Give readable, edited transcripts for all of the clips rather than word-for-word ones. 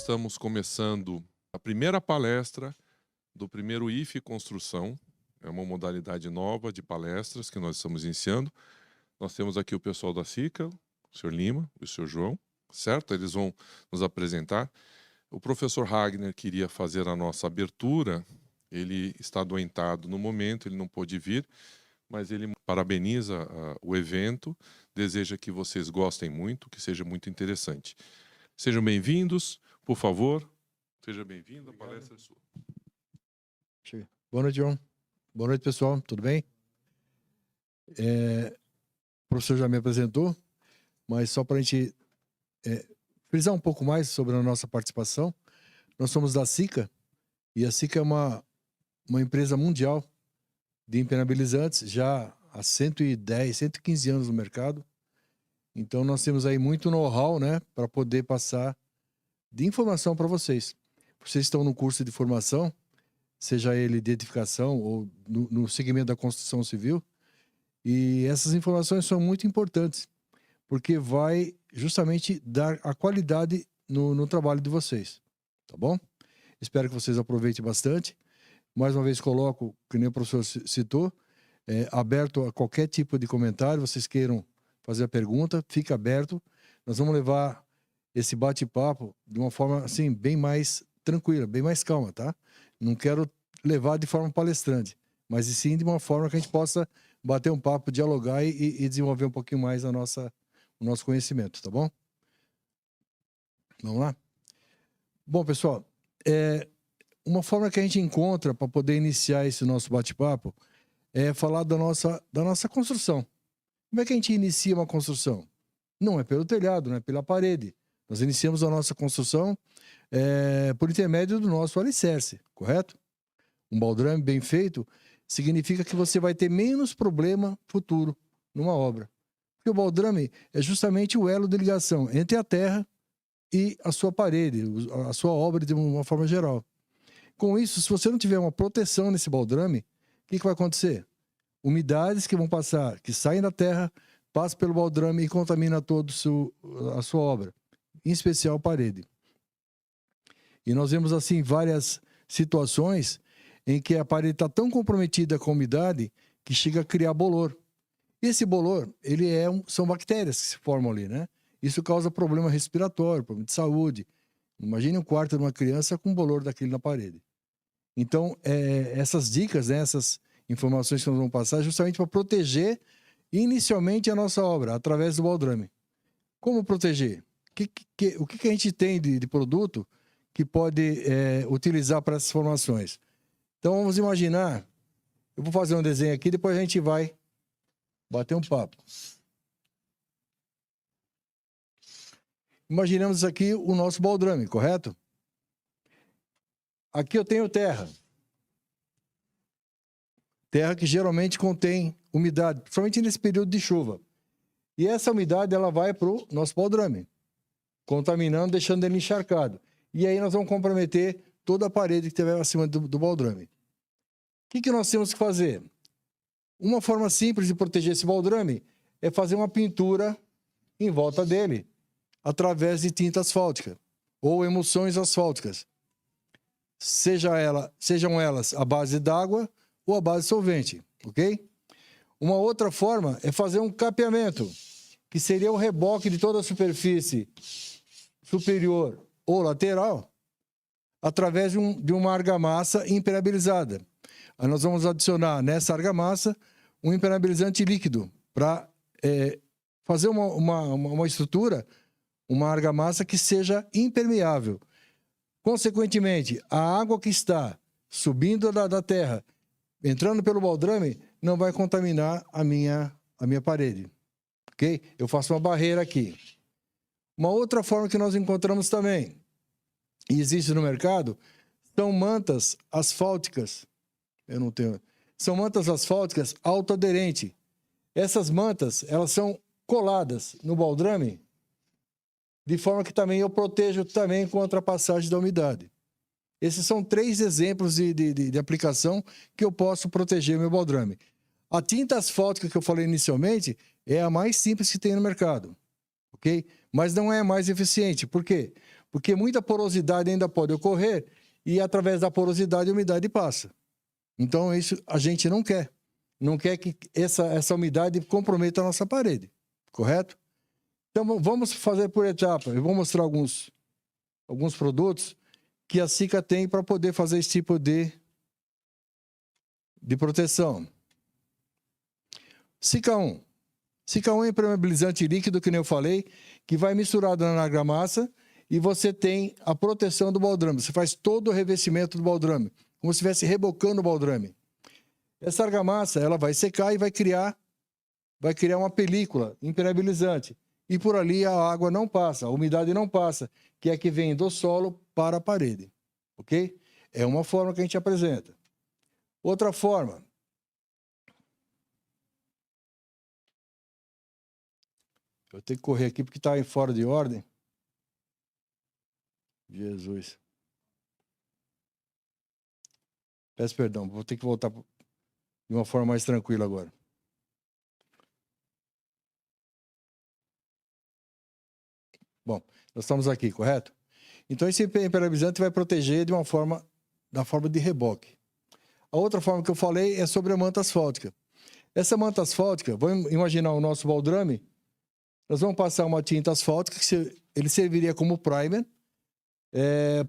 estamos começando a primeira palestra do primeiro IFE Construção. É uma modalidade nova de palestras que nós estamos iniciando. Nós temos aqui o pessoal da SICA, o senhor Lima e o senhor João, certo? Eles vão nos apresentar. O professor Ragner queria fazer a nossa abertura. Ele está adoentado no momento, ele não pôde vir, mas ele parabeniza o evento, deseja que vocês gostem muito, que seja muito interessante. Sejam bem-vindos, por favor. Seja bem-vindo, a palestra é sua. Boa noite, João. Boa noite, pessoal. Tudo bem? O professor já me apresentou, mas só para a gente frisar um pouco mais sobre a nossa participação. Nós somos da SICA, e a SICA é uma empresa mundial de impermeabilizantes, já há 110, 115 anos no mercado. Então, nós temos aí muito know-how, né, para poder passar de informação para vocês. Vocês estão no curso de formação, seja ele de edificação ou no segmento da construção civil, e essas informações são muito importantes, porque vai justamente dar a qualidade no trabalho de vocês, tá bom? Espero que vocês aproveitem bastante. Mais uma vez coloco, que nem o professor citou, aberto a qualquer tipo de comentário, vocês queiram fazer a pergunta, fica aberto. Nós vamos levar esse bate-papo de uma forma assim, bem mais tranquila, bem mais calma, tá? Não quero levar de forma palestrante, mas sim de uma forma que a gente possa bater um papo, dialogar e desenvolver um pouquinho mais o nosso conhecimento, tá bom? Vamos lá? Bom, pessoal, uma forma que a gente encontra para poder iniciar esse nosso bate-papo é falar da nossa construção. Como é que a gente inicia uma construção? Não é pelo telhado, não é pela parede. Nós iniciamos a nossa construção por intermédio do nosso alicerce, correto? Um baldrame bem feito significa que você vai ter menos problema futuro numa obra. Porque o baldrame é justamente o elo de ligação entre a terra e a sua parede, a sua obra de uma forma geral. Com isso, se você não tiver uma proteção nesse baldrame, o que vai acontecer? Umidades que vão passar, que saem da terra, passam pelo baldrame e contaminam toda a sua obra, em especial a parede. E nós vemos assim várias situações em que a parede está tão comprometida com a umidade que chega a criar bolor. E esse bolor, são bactérias que se formam ali, né? Isso causa problema respiratório, problema de saúde. Imagine um quarto de uma criança com bolor daquele na parede. Então, essas dicas, né, essas informações que nós vamos passar, é justamente para proteger inicialmente a nossa obra, através do baldrame. Como proteger? O que a gente tem de produto que pode utilizar para essas formações? Então, vamos imaginar, eu vou fazer um desenho aqui, depois a gente vai bater um papo. Imaginamos aqui o nosso baldrame, correto? Aqui eu tenho terra. Terra que geralmente contém umidade, principalmente nesse período de chuva. E essa umidade ela vai para o nosso baldrame, contaminando, deixando ele encharcado. E aí nós vamos comprometer toda a parede que estiver acima do baldrame. O que nós temos que fazer? Uma forma simples de proteger esse baldrame é fazer uma pintura em volta dele, através de tinta asfáltica ou emulsões asfálticas. Sejam elas à base d'água ou à base de solvente, ok? Uma outra forma é fazer um capeamento, que seria o reboque de toda a superfície superior ou lateral, através de uma argamassa impermeabilizada. Aí nós vamos adicionar nessa argamassa um impermeabilizante líquido para fazer uma estrutura, uma argamassa que seja impermeável. Consequentemente, a água que está subindo da terra, entrando pelo baldrame, não vai contaminar a minha parede, ok? Eu faço uma barreira aqui. Uma outra forma que nós encontramos também, e existe no mercado, são mantas asfálticas. São mantas asfálticas autoaderentes. Essas mantas, elas são coladas no baldrame, de forma que também eu protejo também contra a passagem da umidade. Esses são 3 exemplos de aplicação que eu posso proteger meu baldrame. A tinta asfáltica que eu falei inicialmente é a mais simples que tem no mercado, ok? Mas não é a mais eficiente. Por quê? Porque muita porosidade ainda pode ocorrer e através da porosidade a umidade passa. Então isso a gente não quer. Não quer que essa umidade comprometa a nossa parede, correto? Então vamos fazer por etapa. Eu vou mostrar alguns produtos que a Sika tem para poder fazer esse tipo de proteção. Sika 1. Sika 1 é impermeabilizante líquido, que nem eu falei, que vai misturado na argamassa e você tem a proteção do baldrame. Você faz todo o revestimento do baldrame, como se estivesse rebocando o baldrame. Essa argamassa ela vai secar e vai criar uma película impermeabilizante. E por ali a água não passa, a umidade não passa, que é que vem do solo para a parede. Ok? É uma forma que a gente apresenta. Outra forma. Eu tenho que correr aqui porque está fora de ordem. Jesus. Peço perdão, vou ter que voltar de uma forma mais tranquila agora. Bom, nós estamos aqui, correto? Então esse impermeabilizante vai proteger da forma de reboque. A outra forma que eu falei é sobre a manta asfáltica. Essa manta asfáltica, vamos imaginar o nosso baldrame, nós vamos passar uma tinta asfáltica, que ele serviria como primer,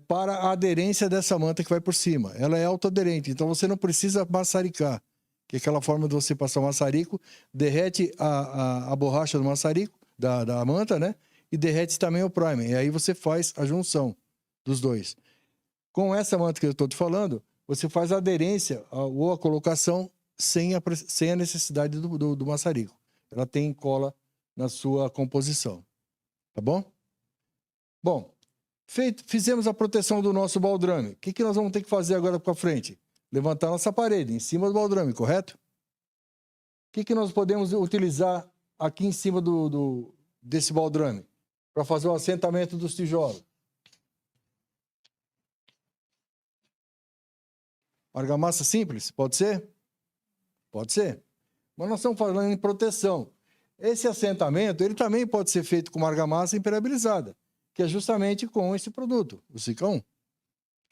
para a aderência dessa manta que vai por cima. Ela é autoaderente, então você não precisa maçaricar, que é aquela forma de você passar o maçarico, derrete a borracha do maçarico, da manta, né? E derrete também o primer. E aí você faz a junção dos dois. Com essa manta que eu estou te falando, você faz a aderência ou a colocação sem a necessidade do maçarico. Ela tem cola na sua composição. Tá bom? Bom, fizemos a proteção do nosso baldrame. O que nós vamos ter que fazer agora para frente? Levantar nossa parede em cima do baldrame, correto? O que nós podemos utilizar aqui em cima desse baldrame para fazer o assentamento dos tijolos? Argamassa simples, pode ser? Pode ser. Mas nós estamos falando em proteção. Esse assentamento, ele também pode ser feito com uma argamassa impermeabilizada, que é justamente com esse produto, o Sika 1.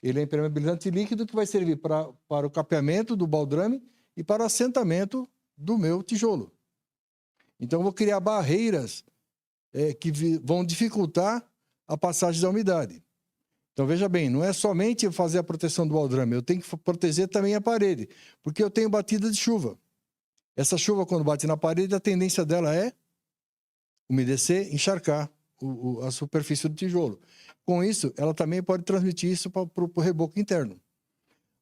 Ele é impermeabilizante líquido que vai servir para o capeamento do baldrame e para o assentamento do meu tijolo. Então, eu vou criar barreiras que vão dificultar a passagem da umidade. Então, veja bem, não é somente fazer a proteção do baldrame, eu tenho que proteger também a parede, porque eu tenho batida de chuva. Essa chuva, quando bate na parede, a tendência dela é umedecer, encharcar a superfície do tijolo. Com isso, ela também pode transmitir isso para o reboco interno.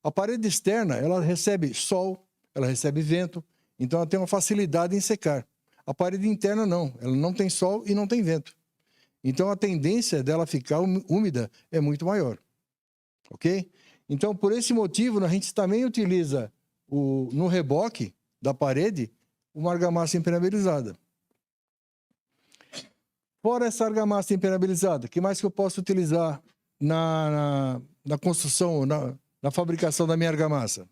A parede externa, ela recebe sol, ela recebe vento, então ela tem uma facilidade em secar. A parede interna não, ela não tem sol e não tem vento. Então a tendência dela ficar úmida é muito maior. Ok? Então, por esse motivo, a gente também utiliza no reboque da parede uma argamassa impermeabilizada. Fora essa argamassa impermeabilizada, o que mais que eu posso utilizar na construção, na fabricação da minha argamassa?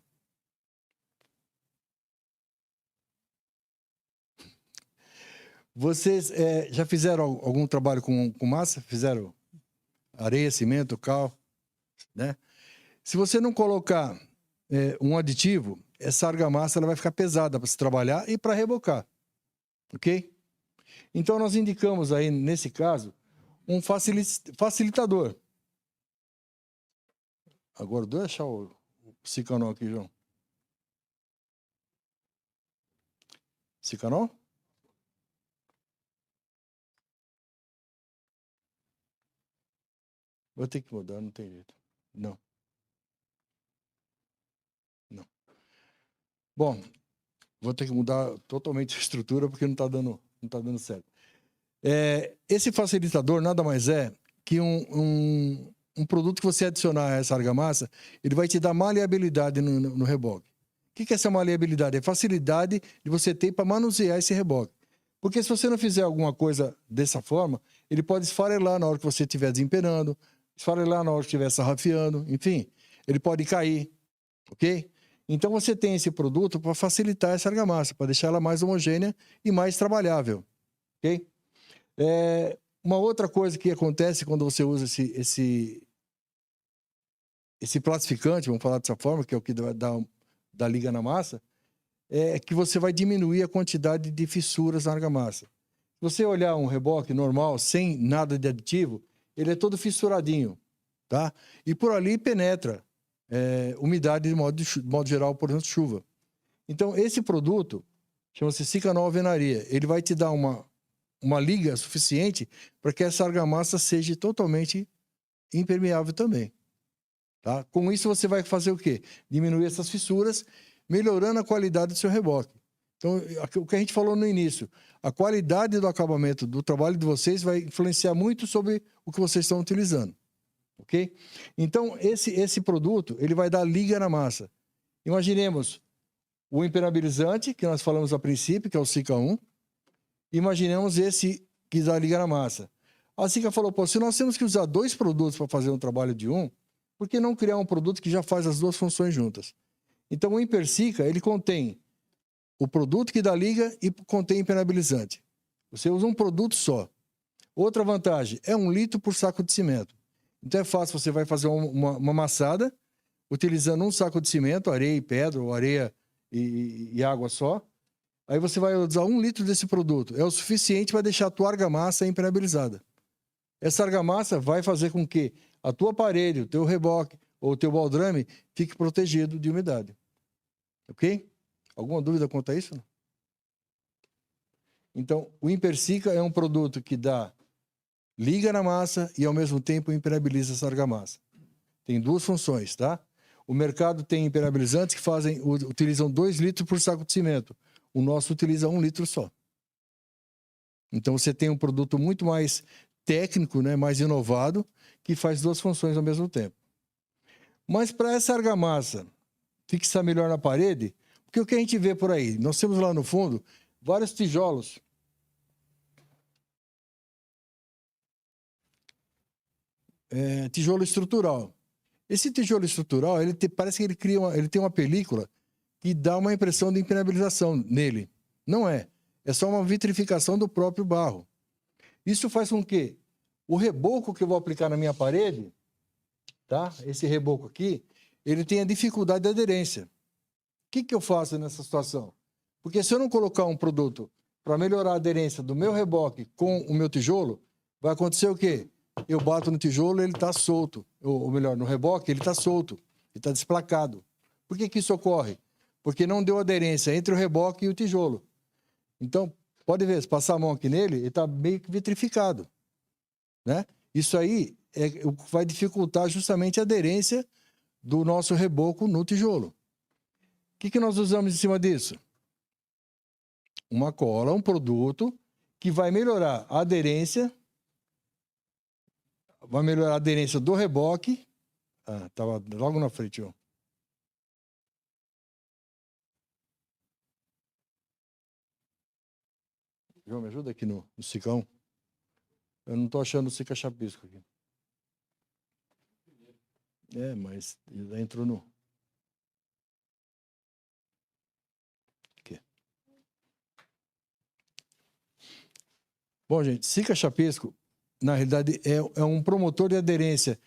Vocês já fizeram algum trabalho com massa? Fizeram areia, cimento, cal, né? Se você não colocar um aditivo, essa argamassa ela vai ficar pesada para se trabalhar e para rebocar, ok? Então nós indicamos aí, nesse caso, um facilitador. Agora, deixa eu achar o Sikanol aqui, João. Sikanol? Vou ter que mudar, não tem jeito. Não. Não. Bom, vou ter que mudar totalmente a estrutura porque não está dando certo. Esse facilitador nada mais é que um produto que você adicionar a essa argamassa, ele vai te dar maleabilidade no reboque. O que é essa maleabilidade? É facilidade de você ter para manusear esse reboque. Porque se você não fizer alguma coisa dessa forma, ele pode esfarelar na hora que você estiver desempenando, esfarelar na hora que estiver sarrafiando, enfim, ele pode cair, ok? Então você tem esse produto para facilitar essa argamassa, para deixar ela mais homogênea e mais trabalhável, ok? Uma outra coisa que acontece quando você usa esse plastificante, vamos falar dessa forma, que é o que dá liga na massa, é que você vai diminuir a quantidade de fissuras na argamassa. Se você olhar um reboque normal, sem nada de aditivo, ele é todo fissuradinho, tá? E por ali penetra umidade de modo geral, por exemplo, chuva. Então, esse produto chama-se Sicanol Alvenaria. Ele vai te dar uma liga suficiente para que essa argamassa seja totalmente impermeável também. Tá? Com isso, você vai fazer o quê? Diminuir essas fissuras, melhorando a qualidade do seu reboque. Então, o que a gente falou no início, a qualidade do acabamento do trabalho de vocês vai influenciar muito sobre o que vocês estão utilizando. Ok? Então, esse produto, ele vai dar liga na massa. Imaginemos o impermeabilizante, que nós falamos a princípio, que é o Sica 1. Imaginemos esse que dá liga na massa. A Sica falou, pô, se nós temos que usar 2 produtos para fazer um trabalho de um, por que não criar um produto que já faz as 2 funções juntas? Então, o Impersica, ele contém o produto que dá liga e contém impermeabilizante. Você usa um produto só. Outra vantagem, é 1 litro por saco de cimento. Então, é fácil, você vai fazer uma massada, utilizando um saco de cimento, areia e pedra, ou areia e água só. Aí você vai usar 1 litro desse produto. É o suficiente para deixar a tua argamassa impermeabilizada. Essa argamassa vai fazer com que a tua parede, o teu reboque ou o teu baldrame fique protegido de umidade. Ok? Alguma dúvida quanto a isso? Então, o Impersica é um produto que dá liga na massa e, ao mesmo tempo, impermeabiliza essa argamassa. Tem 2 funções, tá? O mercado tem impermeabilizantes que utilizam 2 litros por saco de cimento. O nosso utiliza 1 litro só. Então, você tem um produto muito mais técnico, né, mais inovado, que faz 2 funções ao mesmo tempo. Mas para essa argamassa fixar melhor na parede, porque o que a gente vê por aí? Nós temos lá no fundo vários tijolos. Tijolo estrutural. Esse tijolo estrutural, parece que ele tem uma película que dá uma impressão de impermeabilização nele. Não é. É só uma vitrificação do próprio barro. Isso faz com que o reboco que eu vou aplicar na minha parede, tá? Esse reboco aqui, ele tenha dificuldade de aderência. O que eu faço nessa situação? Porque se eu não colocar um produto para melhorar a aderência do meu reboque com o meu tijolo, vai acontecer o quê? Eu bato no tijolo e ele está solto. Ou melhor, no reboque ele está solto. Ele está desplacado. Por que isso ocorre? Porque não deu aderência entre o reboque e o tijolo. Então, pode ver, se passar a mão aqui nele, ele está meio que vitrificado. Né? Isso aí vai dificultar justamente a aderência do nosso reboco no tijolo. O que nós usamos em cima disso? Uma cola, um produto que vai melhorar a aderência, do reboque. Estava logo na frente, ó. João, me ajuda aqui no Sicão. Eu não estou achando o Sica Chapisco aqui. Mas já entrou no... Aqui. Bom, gente, Sica Chapisco, na realidade, é um promotor de aderência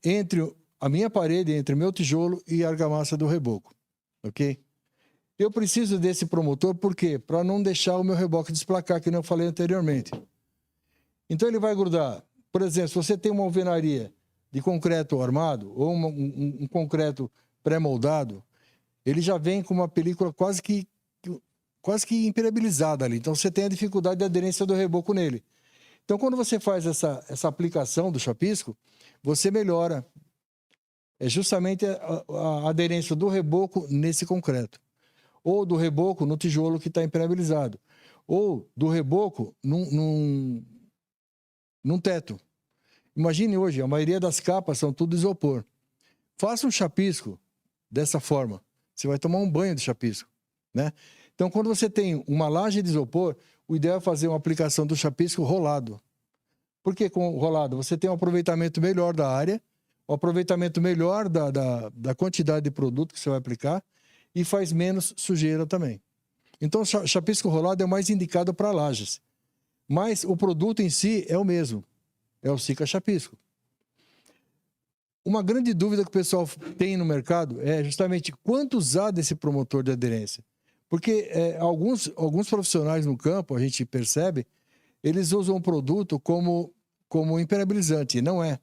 entre a minha parede, entre o meu tijolo e a argamassa do reboco. Ok? Eu preciso desse promotor, por quê? Para não deixar o meu reboque desplacar, que eu falei anteriormente. Então, ele vai grudar. Por exemplo, se você tem uma alvenaria de concreto armado ou um concreto pré-moldado, ele já vem com uma película quase que impermeabilizada ali. Então, você tem a dificuldade de aderência do reboco nele. Então, quando você faz essa aplicação do chapisco, você melhora justamente a aderência do reboco nesse concreto. Ou do reboco no tijolo que está impermeabilizado. Ou do reboco num teto. Imagine hoje, a maioria das capas são tudo isopor. Faça um chapisco dessa forma. Você vai tomar um banho de chapisco, né? Então, quando você tem uma laje de isopor, o ideal é fazer uma aplicação do chapisco rolado. Por que com rolado? Você tem um aproveitamento melhor da área, um aproveitamento melhor da quantidade de produto que você vai aplicar e faz menos sujeira também. Então, o chapisco rolado é o mais indicado para lajes. Mas o produto em si é o mesmo. É o Sika Chapisco. Uma grande dúvida que o pessoal tem no mercado é justamente quanto usar desse promotor de aderência. Porque alguns profissionais no campo, a gente percebe, eles usam o produto como impermeabilizante. E não é.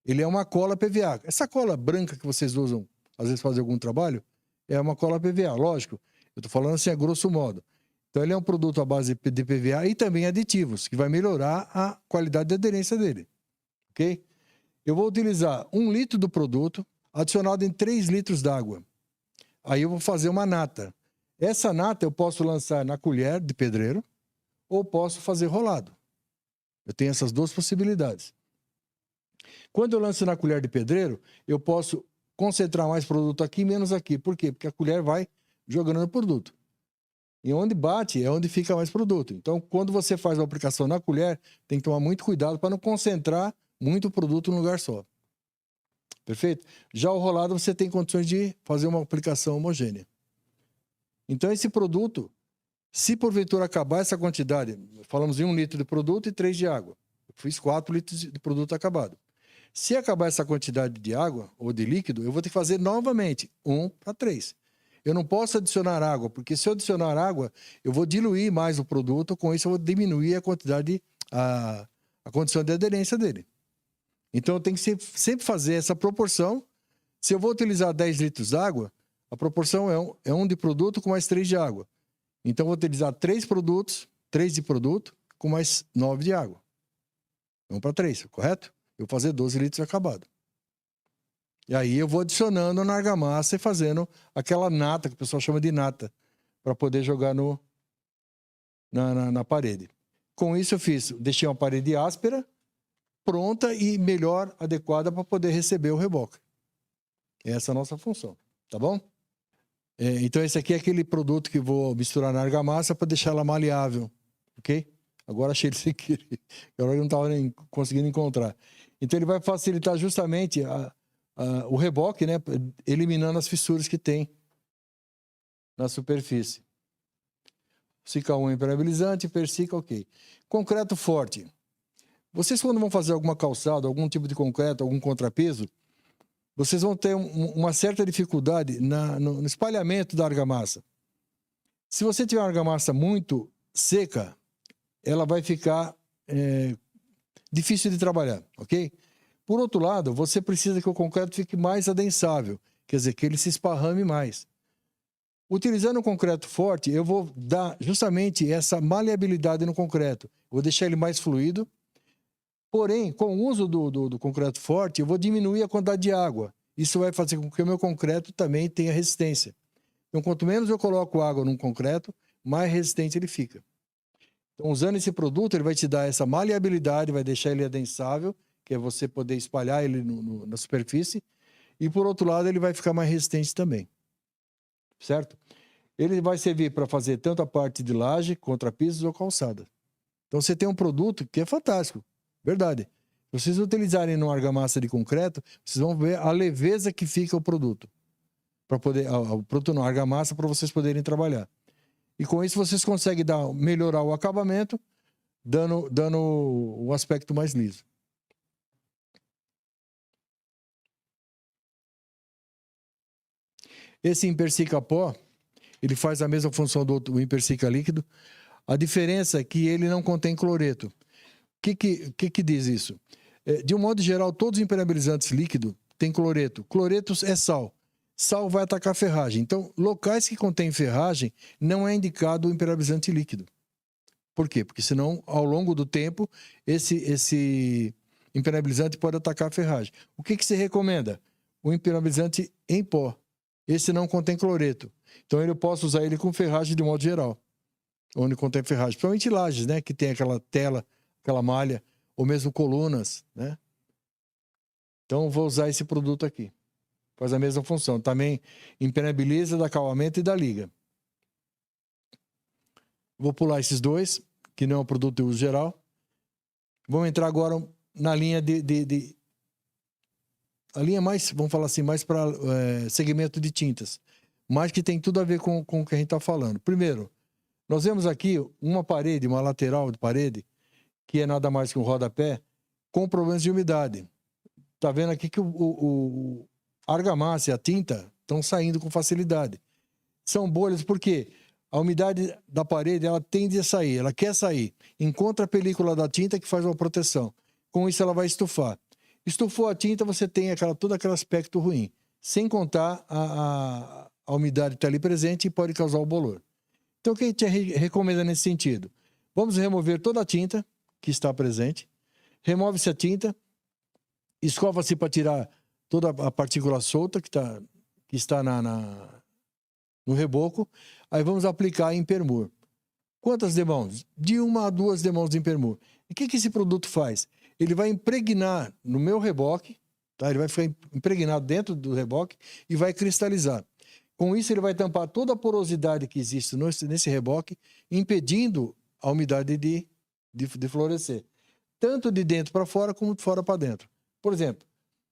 Ele é uma cola PVA. Essa cola branca que vocês usam, às vezes fazem algum trabalho, é uma cola PVA, lógico. Eu estou falando assim a grosso modo. Então ele é um produto à base de PVA e também aditivos, que vai melhorar a qualidade de aderência dele. Ok? Eu vou utilizar 1 litro do produto adicionado em 3 litros d'água. Aí eu vou fazer uma nata. Essa nata eu posso lançar na colher de pedreiro ou posso fazer rolado. Eu tenho essas duas possibilidades. Quando eu lanço na colher de pedreiro, eu posso concentrar mais produto aqui, menos aqui. Por quê? Porque a colher vai jogando no produto. E onde bate é onde fica mais produto. Então, quando você faz a aplicação na colher, tem que tomar muito cuidado para não concentrar muito produto num lugar só. Perfeito? Já o rolado, você tem condições de fazer uma aplicação homogênea. Então, esse produto, se porventura acabar essa quantidade, falamos em 1 litro de produto e 3 de água. Eu fiz 4 litros de produto acabado. Se acabar essa quantidade de água ou de líquido, eu vou ter que fazer novamente 1 para 3. Eu não posso adicionar água, porque se eu adicionar água, eu vou diluir mais o produto, com isso eu vou diminuir a quantidade, a condição de aderência dele. Então eu tenho que sempre fazer essa proporção. Se eu vou utilizar 10 litros d'água, a proporção é 1 de produto com mais 3 de água. Então eu vou utilizar 3 de produto com mais 9 de água. 1 para 3, correto? Eu vou fazer 12 litros acabado. E aí eu vou adicionando na argamassa e fazendo aquela nata, que o pessoal chama de nata, para poder jogar na parede. Com isso eu deixei uma parede áspera, pronta e melhor adequada para poder receber o reboque. Essa é a nossa função, tá bom? Então esse aqui é aquele produto que vou misturar na argamassa para deixar ela maleável, ok? Agora achei ele sem querer, agora eu não estava nem conseguindo encontrar. Então ele vai facilitar justamente o reboque, né? Eliminando as fissuras que tem na superfície. Sika 1 impermeabilizante, Persica, ok. Concreto forte. Vocês quando vão fazer alguma calçada, algum tipo de concreto, algum contrapeso, vocês vão ter uma certa dificuldade no espalhamento da argamassa. Se você tiver uma argamassa muito seca, ela vai ficar difícil de trabalhar, ok? Por outro lado, você precisa que o concreto fique mais adensável, quer dizer, que ele se esparrame mais. Utilizando o concreto forte, eu vou dar justamente essa maleabilidade no concreto. Eu vou deixar ele mais fluido. Porém, com o uso do concreto forte, eu vou diminuir a quantidade de água. Isso vai fazer com que o meu concreto também tenha resistência. Então, quanto menos eu coloco água num concreto, mais resistente ele fica. Então, usando esse produto, ele vai te dar essa maleabilidade, vai deixar ele adensável, que é você poder espalhar ele na superfície. E, por outro lado, ele vai ficar mais resistente também. Certo? Ele vai servir para fazer tanto a parte de laje, contrapisos ou calçada. Então, você tem um produto que é fantástico. Verdade. Se vocês utilizarem numa argamassa de concreto, vocês vão ver a leveza que fica o produto. Para poder, o produto não, a argamassa, para vocês poderem trabalhar. E com isso vocês conseguem melhorar o acabamento, dando o aspecto mais liso. Esse Impersica pó, ele faz a mesma função do Impersica líquido. A diferença é que ele não contém cloreto. O que diz isso? De um modo geral, todos os impermeabilizantes líquidos têm cloreto. Cloreto é sal. Sal vai atacar ferragem. Então, locais que contêm ferragem, não é indicado o impermeabilizante líquido. Por quê? Porque senão, ao longo do tempo, esse impermeabilizante pode atacar a ferragem. O que se recomenda? O impermeabilizante em pó. Esse não contém cloreto. Então, eu posso usar ele com ferragem de modo geral. Onde contém ferragem. Principalmente lajes, né? Que tem aquela tela, aquela malha, ou mesmo colunas, né? Então, vou usar esse produto aqui. Faz a mesma função. Também impermeabiliza, dá acabamento e dá liga. Vou pular esses dois, que não é um produto de uso geral. Vamos entrar agora na linha a linha mais, vamos falar assim, mais para segmento de tintas. Mas que tem tudo a ver com o que a gente está falando. Primeiro, nós vemos aqui uma parede, uma lateral de parede, que é nada mais que um rodapé, com problemas de umidade. Tá vendo aqui que a argamassa e a tinta estão saindo com facilidade. São bolhas porque a umidade da parede, ela tende a sair, ela quer sair. Encontra a película da tinta que faz uma proteção. Com isso, ela vai estufar. Estufou a tinta, você tem todo aquele aspecto ruim. Sem contar a umidade que está ali presente e pode causar o bolor. Então, o que a gente recomenda nesse sentido? Vamos remover toda a tinta que está presente. Remove-se a tinta. Escova-se para tirar toda a partícula solta que está no reboco. Aí vamos aplicar em Impermur. Quantas demãos? De 1 a 2 demãos de Impermur. E o que esse produto faz? Ele vai impregnar no meu reboque, tá? Ele vai ficar impregnado dentro do reboque e vai cristalizar. Com isso, ele vai tampar toda a porosidade que existe nesse reboque, impedindo a umidade de florescer. Tanto de dentro para fora, como de fora para dentro. Por exemplo,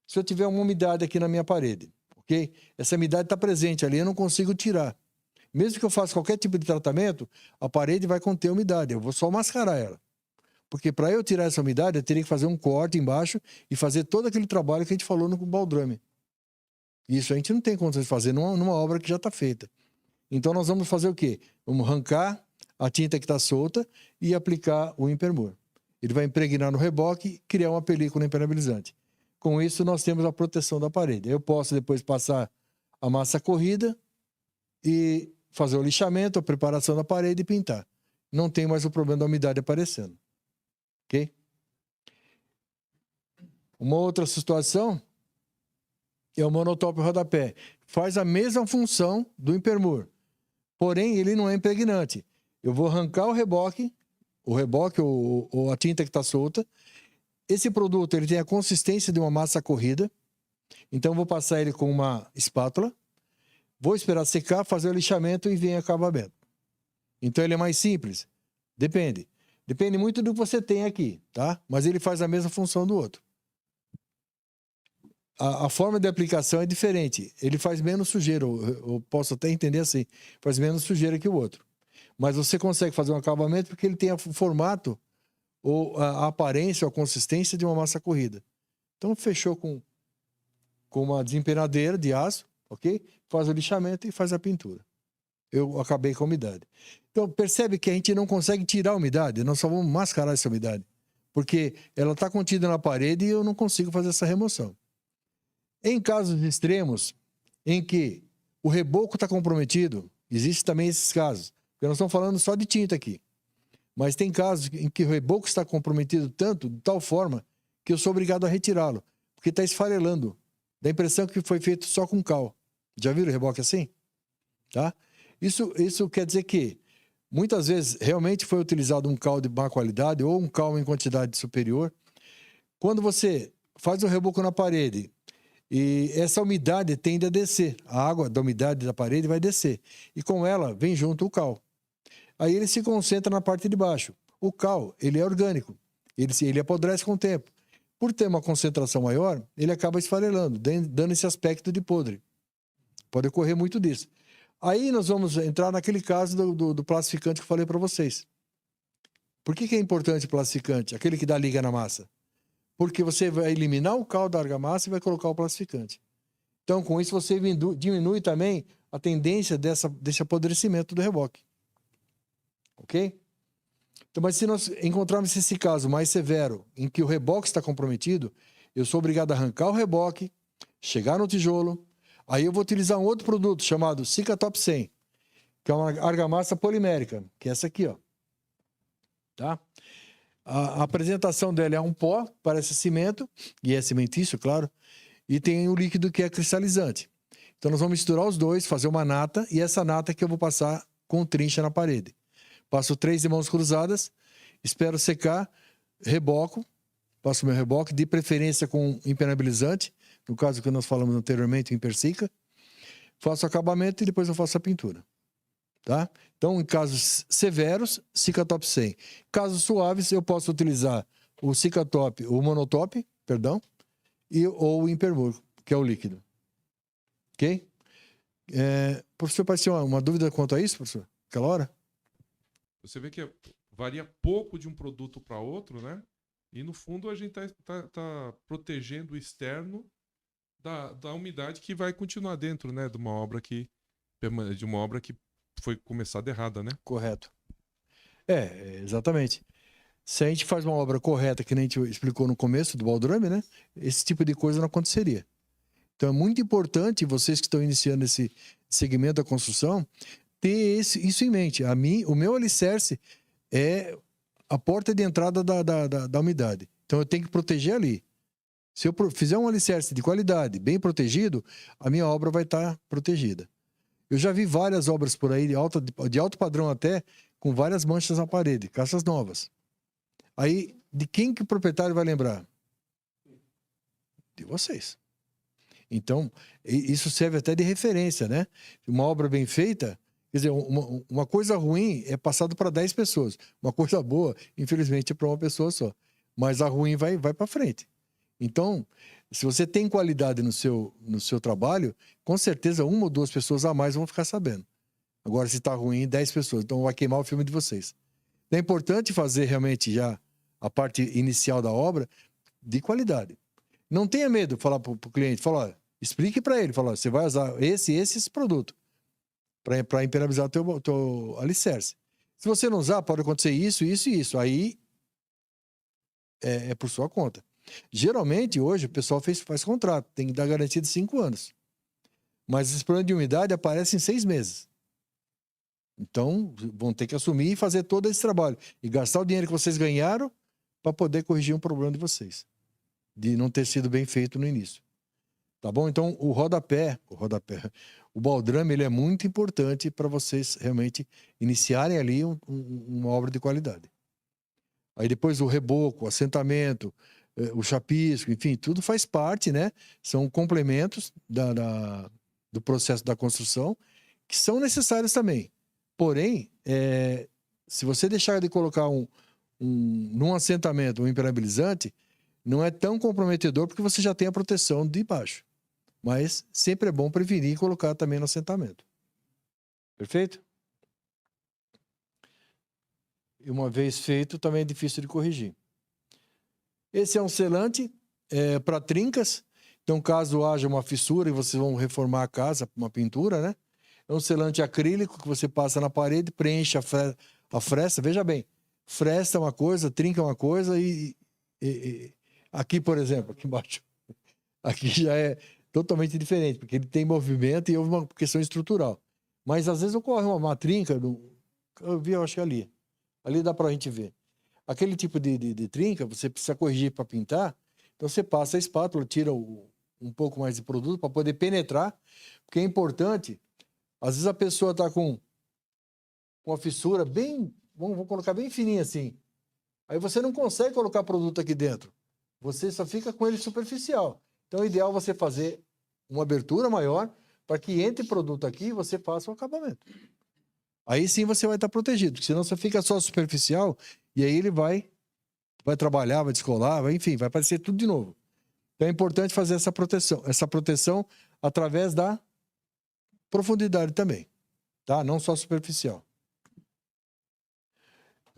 se eu tiver uma umidade aqui na minha parede, ok? Essa umidade está presente ali, eu não consigo tirar. Mesmo que eu faça qualquer tipo de tratamento, a parede vai conter umidade, eu vou só mascarar ela. Porque para eu tirar essa umidade, eu teria que fazer um corte embaixo e fazer todo aquele trabalho que a gente falou no baldrame. Isso a gente não tem condições de fazer numa obra que já está feita. Então nós vamos fazer o quê? Vamos arrancar a tinta que está solta e aplicar o Impermur. Ele vai impregnar no reboque e criar uma película impermeabilizante. Com isso, nós temos a proteção da parede. Eu posso depois passar a massa corrida e fazer o lixamento, a preparação da parede e pintar. Não tem mais o problema da umidade aparecendo. Ok? Uma outra situação é o monotop rodapé. Faz a mesma função do Impermur. Porém, ele não é impregnante. Eu vou arrancar o reboque ou a tinta que está solta. Esse produto ele tem a consistência de uma massa corrida. Então, eu vou passar ele com uma espátula. Vou esperar secar, fazer o lixamento e vem acabamento. Então, ele é mais simples? Depende. Depende muito do que você tem aqui, tá? Mas ele faz a mesma função do outro. A forma de aplicação é diferente. Ele faz menos sujeira. Eu posso até entender assim. Faz menos sujeira que o outro. Mas você consegue fazer um acabamento porque ele tem o formato ou a aparência ou a consistência de uma massa corrida. Então, fechou com uma desempenadeira de aço, ok? Faz o lixamento e faz a pintura. Eu acabei com a umidade. Então, percebe que a gente não consegue tirar a umidade, nós só vamos mascarar essa umidade. Porque ela está contida na parede e eu não consigo fazer essa remoção. Em casos extremos, em que o reboco está comprometido, existem também esses casos. Porque nós estamos falando só de tinta aqui. Mas tem casos em que o reboco está comprometido tanto, de tal forma, que eu sou obrigado a retirá-lo. Porque está esfarelando. Dá a impressão que foi feito só com cal. Já viram o reboque assim? Tá? Isso quer dizer que, muitas vezes, realmente foi utilizado um cal de má qualidade ou um cal em quantidade superior. Quando você faz o reboco na parede e essa umidade tende a descer, a água da umidade da parede vai descer. E com ela vem junto o cal. Aí ele se concentra na parte de baixo. O cal, ele é orgânico. Ele apodrece com o tempo. Por ter uma concentração maior, ele acaba esfarelando, dando esse aspecto de podre. Pode ocorrer muito disso. Aí nós vamos entrar naquele caso do plastificante que eu falei para vocês. Por que é importante o plastificante? Aquele que dá liga na massa. Porque você vai eliminar o cal da argamassa e vai colocar o plastificante. Então, com isso, você diminui também a tendência desse apodrecimento do reboque. Ok? Então, mas se nós encontrarmos esse caso mais severo, em que o reboque está comprometido, eu sou obrigado a arrancar o reboque, chegar no tijolo, aí eu vou utilizar um outro produto chamado Cicatop 100, que é uma argamassa polimérica, que é essa aqui, ó. Tá? A apresentação dela é um pó, parece cimento, e é cimentício, claro, e tem o líquido que é cristalizante. Então nós vamos misturar os dois, fazer uma nata, e essa nata que eu vou passar com trincha na parede. Passo 3 de mãos cruzadas, espero secar, reboco, passo meu reboque, de preferência com impermeabilizante, no caso que nós falamos anteriormente, Impersica, faço acabamento e depois eu faço a pintura. Tá? Então, em casos severos, Cicatop 100. Casos suaves, eu posso utilizar o Cicatop, o monotop, perdão, ou o Impermur, que é o líquido. Ok? Professor, parece uma dúvida quanto a isso, professor? Aquela hora? Você vê que varia pouco de um produto para outro, né? E no fundo a gente tá protegendo o externo da umidade que vai continuar dentro, né? De uma obra que foi começada errada, né? Correto. Exatamente. Se a gente faz uma obra correta, que nem a gente explicou no começo do baldrame, né? Esse tipo de coisa não aconteceria. Então é muito importante vocês que estão iniciando esse segmento da construção ter isso em mente. O meu alicerce é a porta de entrada da umidade. Então eu tenho que proteger ali. Se eu fizer um alicerce de qualidade, bem protegido, a minha obra vai estar protegida. Eu já vi várias obras por aí, de alto padrão até, com várias manchas na parede, caixas novas. Aí, de quem que o proprietário vai lembrar? De vocês. Então, isso serve até de referência, né? Uma obra bem feita, quer dizer, uma coisa ruim é passado para 10 pessoas. Uma coisa boa, infelizmente, é para uma pessoa só. Mas a ruim vai para frente. Então, se você tem qualidade no seu trabalho, com certeza 1 ou 2 pessoas a mais vão ficar sabendo. Agora, se está ruim, 10 pessoas. Então, vai queimar o filme de vocês. É importante fazer realmente já a parte inicial da obra de qualidade. Não tenha medo de falar para o cliente, explique para ele, você vai usar esse produto para impermeabilizar o teu alicerce. Se você não usar, pode acontecer isso, isso e isso. Aí é por sua conta. Geralmente, hoje, o pessoal faz contrato, tem que dar garantia de 5 anos. Mas esse problema de umidade aparece em 6 meses. Então, vão ter que assumir e fazer todo esse trabalho. E gastar o dinheiro que vocês ganharam para poder corrigir um problema de vocês. De não ter sido bem feito no início. Tá bom? Então, o baldrame, ele é muito importante para vocês realmente iniciarem ali uma obra de qualidade. Aí depois o reboco, o assentamento, o chapisco, enfim, tudo faz parte, né? São complementos do processo da construção que são necessários também. Porém, se você deixar de colocar num assentamento um impermeabilizante, não é tão comprometedor porque você já tem a proteção de baixo. Mas sempre é bom prevenir e colocar também no assentamento. Perfeito? E uma vez feito, também é difícil de corrigir. Esse é um selante para trincas. Então, caso haja uma fissura e vocês vão reformar a casa, uma pintura, né? É um selante acrílico que você passa na parede, preenche a fresta. Veja bem, fresta é uma coisa, trinca é uma coisa e aqui, por exemplo, aqui embaixo, aqui já é totalmente diferente, porque ele tem movimento e houve uma questão estrutural. Mas às vezes ocorre uma trinca, eu acho que ali dá pra gente ver. Aquele tipo de trinca, você precisa corrigir para pintar, então você passa a espátula, tira um pouco mais de produto para poder penetrar, porque é importante. Às vezes a pessoa está com uma fissura bem, vamos colocar bem fininha assim. Aí você não consegue colocar produto aqui dentro. Você só fica com ele superficial. Então, é ideal você fazer uma abertura maior para que entre produto aqui e você faça o acabamento. Aí sim você vai estar protegido, porque senão você fica só superficial e aí ele vai trabalhar, vai descolar, enfim, vai aparecer tudo de novo. Então é importante fazer essa proteção através da profundidade também, tá? Não só superficial.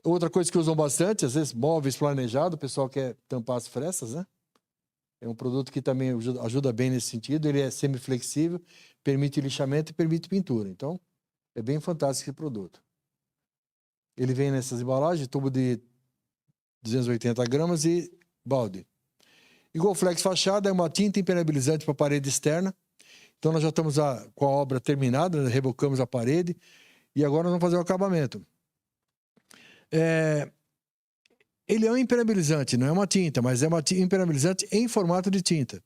Outra coisa que usam bastante, às vezes móveis planejados, o pessoal quer tampar as frestas, né? É um produto que também ajuda bem nesse sentido. Ele é semiflexível, permite lixamento e permite pintura. Então, é bem fantástico esse produto. Ele vem nessas embalagens, tubo de 280 gramas e balde. Igoflex fachada é uma tinta impermeabilizante para parede externa. Então, nós já estamos com a obra terminada, né? Rebocamos a parede e agora nós vamos fazer o acabamento. Ele é um impermeabilizante, não é uma tinta, mas é uma impermeabilizante em formato de tinta. O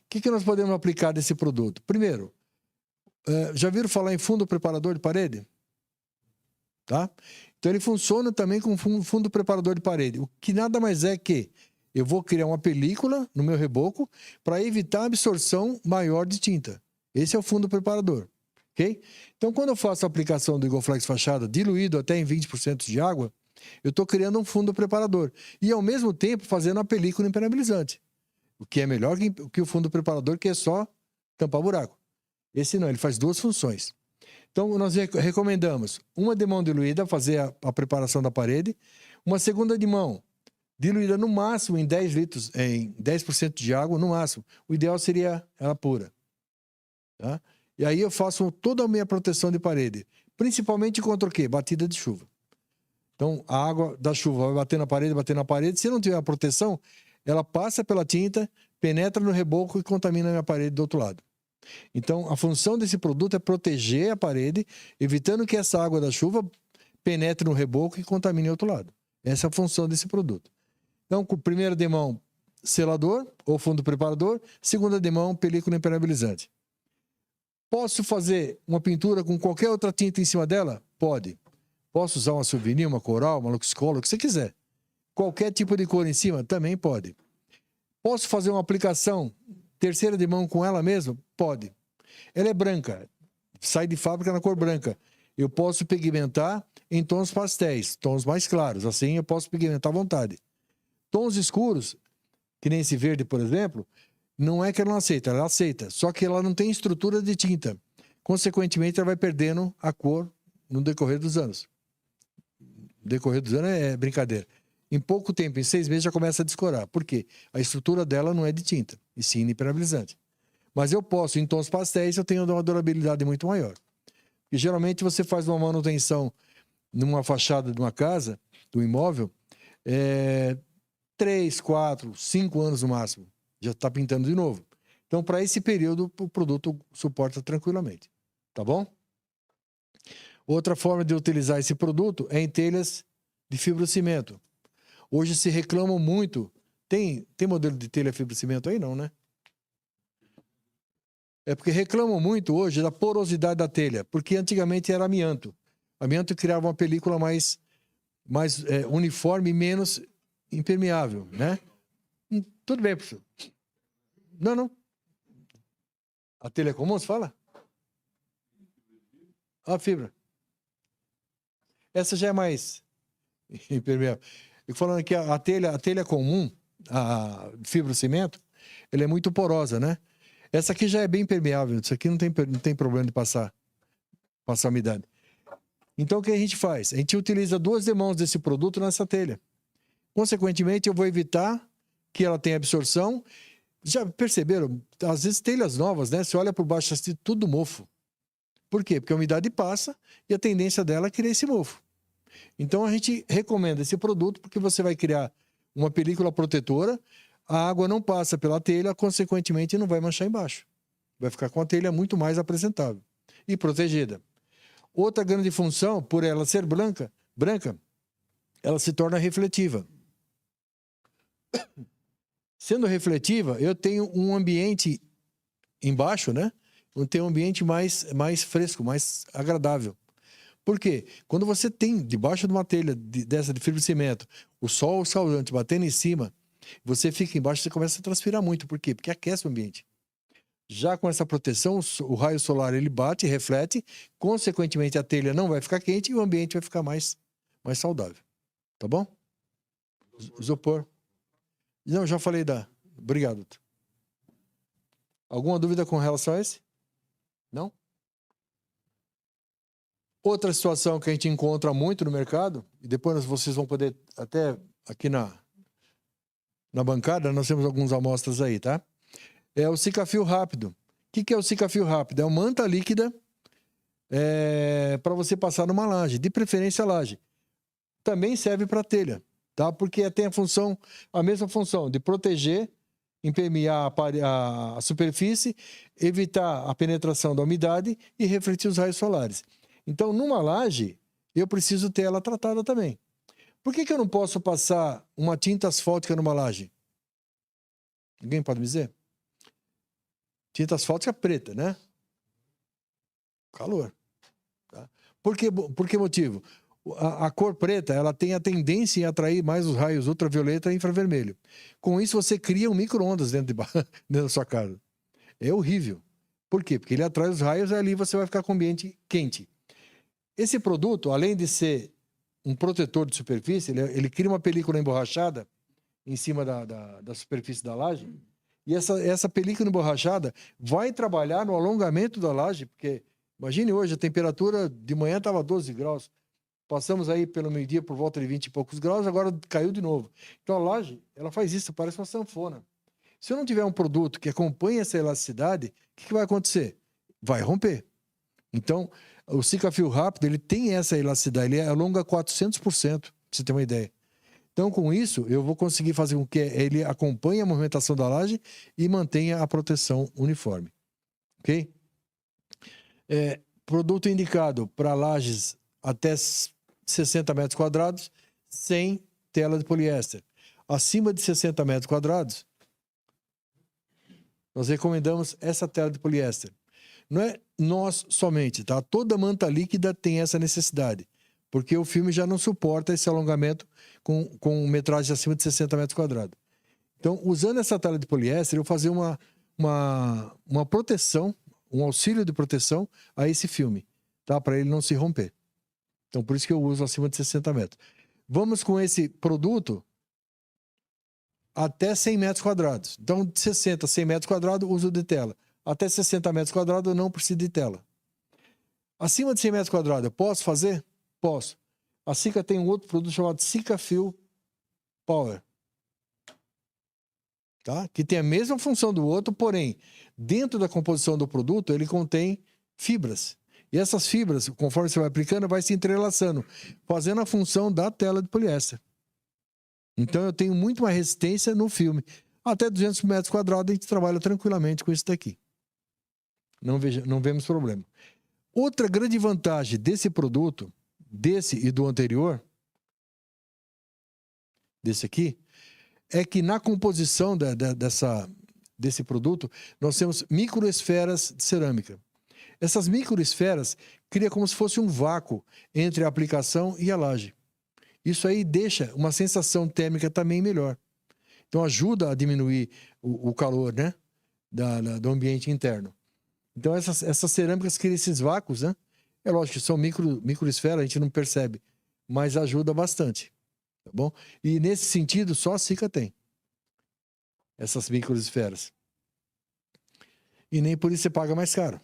que nós podemos aplicar desse produto? Primeiro, já viram falar em fundo preparador de parede? Tá? Então ele funciona também com fundo preparador de parede, o que nada mais é que eu vou criar uma película no meu reboco para evitar a absorção maior de tinta. Esse é o fundo preparador. Okay? Então, quando eu faço a aplicação do Igoflex fachada diluído até em 20% de água, eu estou criando um fundo preparador. E, ao mesmo tempo, fazendo a película impermeabilizante. O que é melhor que o fundo preparador, que é só tampar buraco. Esse não, ele faz 2 funções. Então, nós recomendamos uma de mão diluída, fazer a preparação da parede, uma segunda de mão diluída no máximo em 10 litros, em 10% de água, no máximo. O ideal seria ela pura. Tá? E aí eu faço toda a minha proteção de parede, principalmente contra o quê? Batida de chuva. Então, a água da chuva vai bater na parede. Se não tiver a proteção, ela passa pela tinta, penetra no reboco e contamina a minha parede do outro lado. Então, a função desse produto é proteger a parede, evitando que essa água da chuva penetre no reboco e contamine o outro lado. Essa é a função desse produto. Então, com primeira de mão, selador ou fundo preparador. Segunda de mão, película impermeabilizante. Posso fazer uma pintura com qualquer outra tinta em cima dela? Pode. Posso usar uma Souvenir, uma Coral, uma Luxcolor, o que você quiser. Qualquer tipo de cor em cima? Também pode. Posso fazer uma aplicação terceira de mão com ela mesma? Pode. Ela é branca, sai de fábrica na cor branca. Eu posso pigmentar em tons pastéis, tons mais claros. Assim eu posso pigmentar à vontade. Tons escuros, que nem esse verde, por exemplo, não é que ela não aceita, ela aceita. Só que ela não tem estrutura de tinta. Consequentemente, ela vai perdendo a cor no decorrer dos anos. No decorrer dos anos é brincadeira. Em pouco tempo, em 6 meses, já começa a descorar. Por quê? A estrutura dela não é de tinta, e sim impermeabilizante. Mas eu posso, em tons pastéis, eu tenho uma durabilidade muito maior. E geralmente você faz uma manutenção numa fachada de uma casa, do imóvel, 3, 4, 5 anos no máximo. Já está pintando de novo. Então, para esse período, o produto suporta tranquilamente. Tá bom? Outra forma de utilizar esse produto é em telhas de fibrocimento. Hoje se reclamam muito. Tem modelo de telha fibrocimento aí? Não, né? É porque reclamam muito hoje da porosidade da telha, porque antigamente era amianto. Amianto criava uma película mais uniforme e menos impermeável, né? Tudo bem, professor. Não. A telha é comum, você fala? A fibra. Essa já é mais impermeável. Eu falando que a telha comum, a fibrocimento, ela é muito porosa, né? Essa aqui já é bem permeável. Isso aqui não tem problema de passar umidade. Então, o que a gente faz? A gente utiliza 2 demãos desse produto nessa telha. Consequentemente, eu vou evitar que ela tenha absorção. Já perceberam? Às vezes, telhas novas, né? Você olha por baixo, assim, tudo mofo. Por quê? Porque a umidade passa e a tendência dela é criar esse mofo. Então, a gente recomenda esse produto porque você vai criar uma película protetora, a água não passa pela telha, consequentemente, não vai manchar embaixo. Vai ficar com a telha muito mais apresentável e protegida. Outra grande função, por ela ser branca, ela se torna refletiva. Sendo refletiva, eu tenho um ambiente embaixo, né? Eu tenho um ambiente mais fresco, mais agradável. Por quê? Quando você tem debaixo de uma telha dessa de fibrocimento, o sol saudante batendo em cima, você fica embaixo, você começa a transpirar muito. Por quê? Porque aquece o ambiente. Já com essa proteção, o raio solar ele bate, reflete, consequentemente a telha não vai ficar quente e o ambiente vai ficar mais saudável. Tá bom? Isopor. Não, já falei Obrigado. Alguma dúvida com relação a esse? Não? Outra situação que a gente encontra muito no mercado, e depois vocês vão poder, até aqui na bancada, nós temos algumas amostras aí, tá? É o Sikafil rápido. O que é o Sikafil rápido? É uma manta líquida para você passar numa laje, de preferência laje. Também serve para telha, tá? Porque tem a mesma função de proteger, impermear a superfície, evitar a penetração da umidade e refletir os raios solares. Então, numa laje, eu preciso ter ela tratada também. Por que eu não posso passar uma tinta asfáltica numa laje? Alguém pode me dizer? Tinta asfáltica preta, né? Calor. Tá? Por que motivo? A cor preta, ela tem a tendência em atrair mais os raios ultravioleta e infravermelho. Com isso, você cria um micro-ondas dentro da sua casa. É horrível. Por quê? Porque ele atrai os raios e ali você vai ficar com o ambiente quente. Esse produto, além de ser um protetor de superfície, ele cria uma película emborrachada em cima da superfície da laje. E essa película emborrachada vai trabalhar no alongamento da laje, porque Imagine hoje, a temperatura de manhã estava 12 graus. Passamos aí pelo meio-dia por volta de 20 e poucos graus, agora caiu de novo. Então a laje, ela faz isso, parece uma sanfona. Se eu não tiver um produto que acompanhe essa elasticidade, o que vai acontecer? Vai romper. Então, o Sikafil rápido, ele tem essa elasticidade, ele alonga 400%, para você ter uma ideia. Então, com isso, eu vou conseguir fazer com que ele acompanhe a movimentação da laje e mantenha a proteção uniforme. Ok? Produto indicado para lajes até 60 metros quadrados, sem tela de poliéster. Acima de 60 metros quadrados, nós recomendamos essa tela de poliéster. Não é nós somente, tá? Toda manta líquida tem essa necessidade, porque o filme já não suporta esse alongamento com metragem acima de 60 metros quadrados. Então, usando essa tela de poliéster, eu vou fazer uma proteção, um auxílio de proteção a esse filme, tá? Para ele não se romper. Então, por isso que eu uso acima de 60 metros. Vamos com esse produto até 100 metros quadrados. Então, de 60 a 100 metros quadrados, uso de tela. Até 60 metros quadrados, eu não preciso de tela. Acima de 100 metros quadrados, eu posso fazer? Posso. A Sika tem um outro produto chamado Sikafil Power. Tá? Que tem a mesma função do outro, porém, dentro da composição do produto, ele contém fibras. E essas fibras, conforme você vai aplicando, vai se entrelaçando, fazendo a função da tela de poliéster. Então, eu tenho muito mais resistência no filme. Até 200 metros quadrados, a gente trabalha tranquilamente com isso daqui. Não vemos problema. Outra grande vantagem desse produto, desse e do anterior, desse aqui, é que na composição desse produto, nós temos microesferas de cerâmica. Essas microesferas criam como se fosse um vácuo entre a aplicação e a laje. Isso aí deixa uma sensação térmica também melhor. Então ajuda a diminuir o calor, né, do ambiente interno. Então essas cerâmicas criam esses vácuos, né? É lógico que são microesferas, a gente não percebe, mas ajuda bastante, tá bom? E nesse sentido, só a Sika tem essas microesferas. E nem por isso você paga mais caro.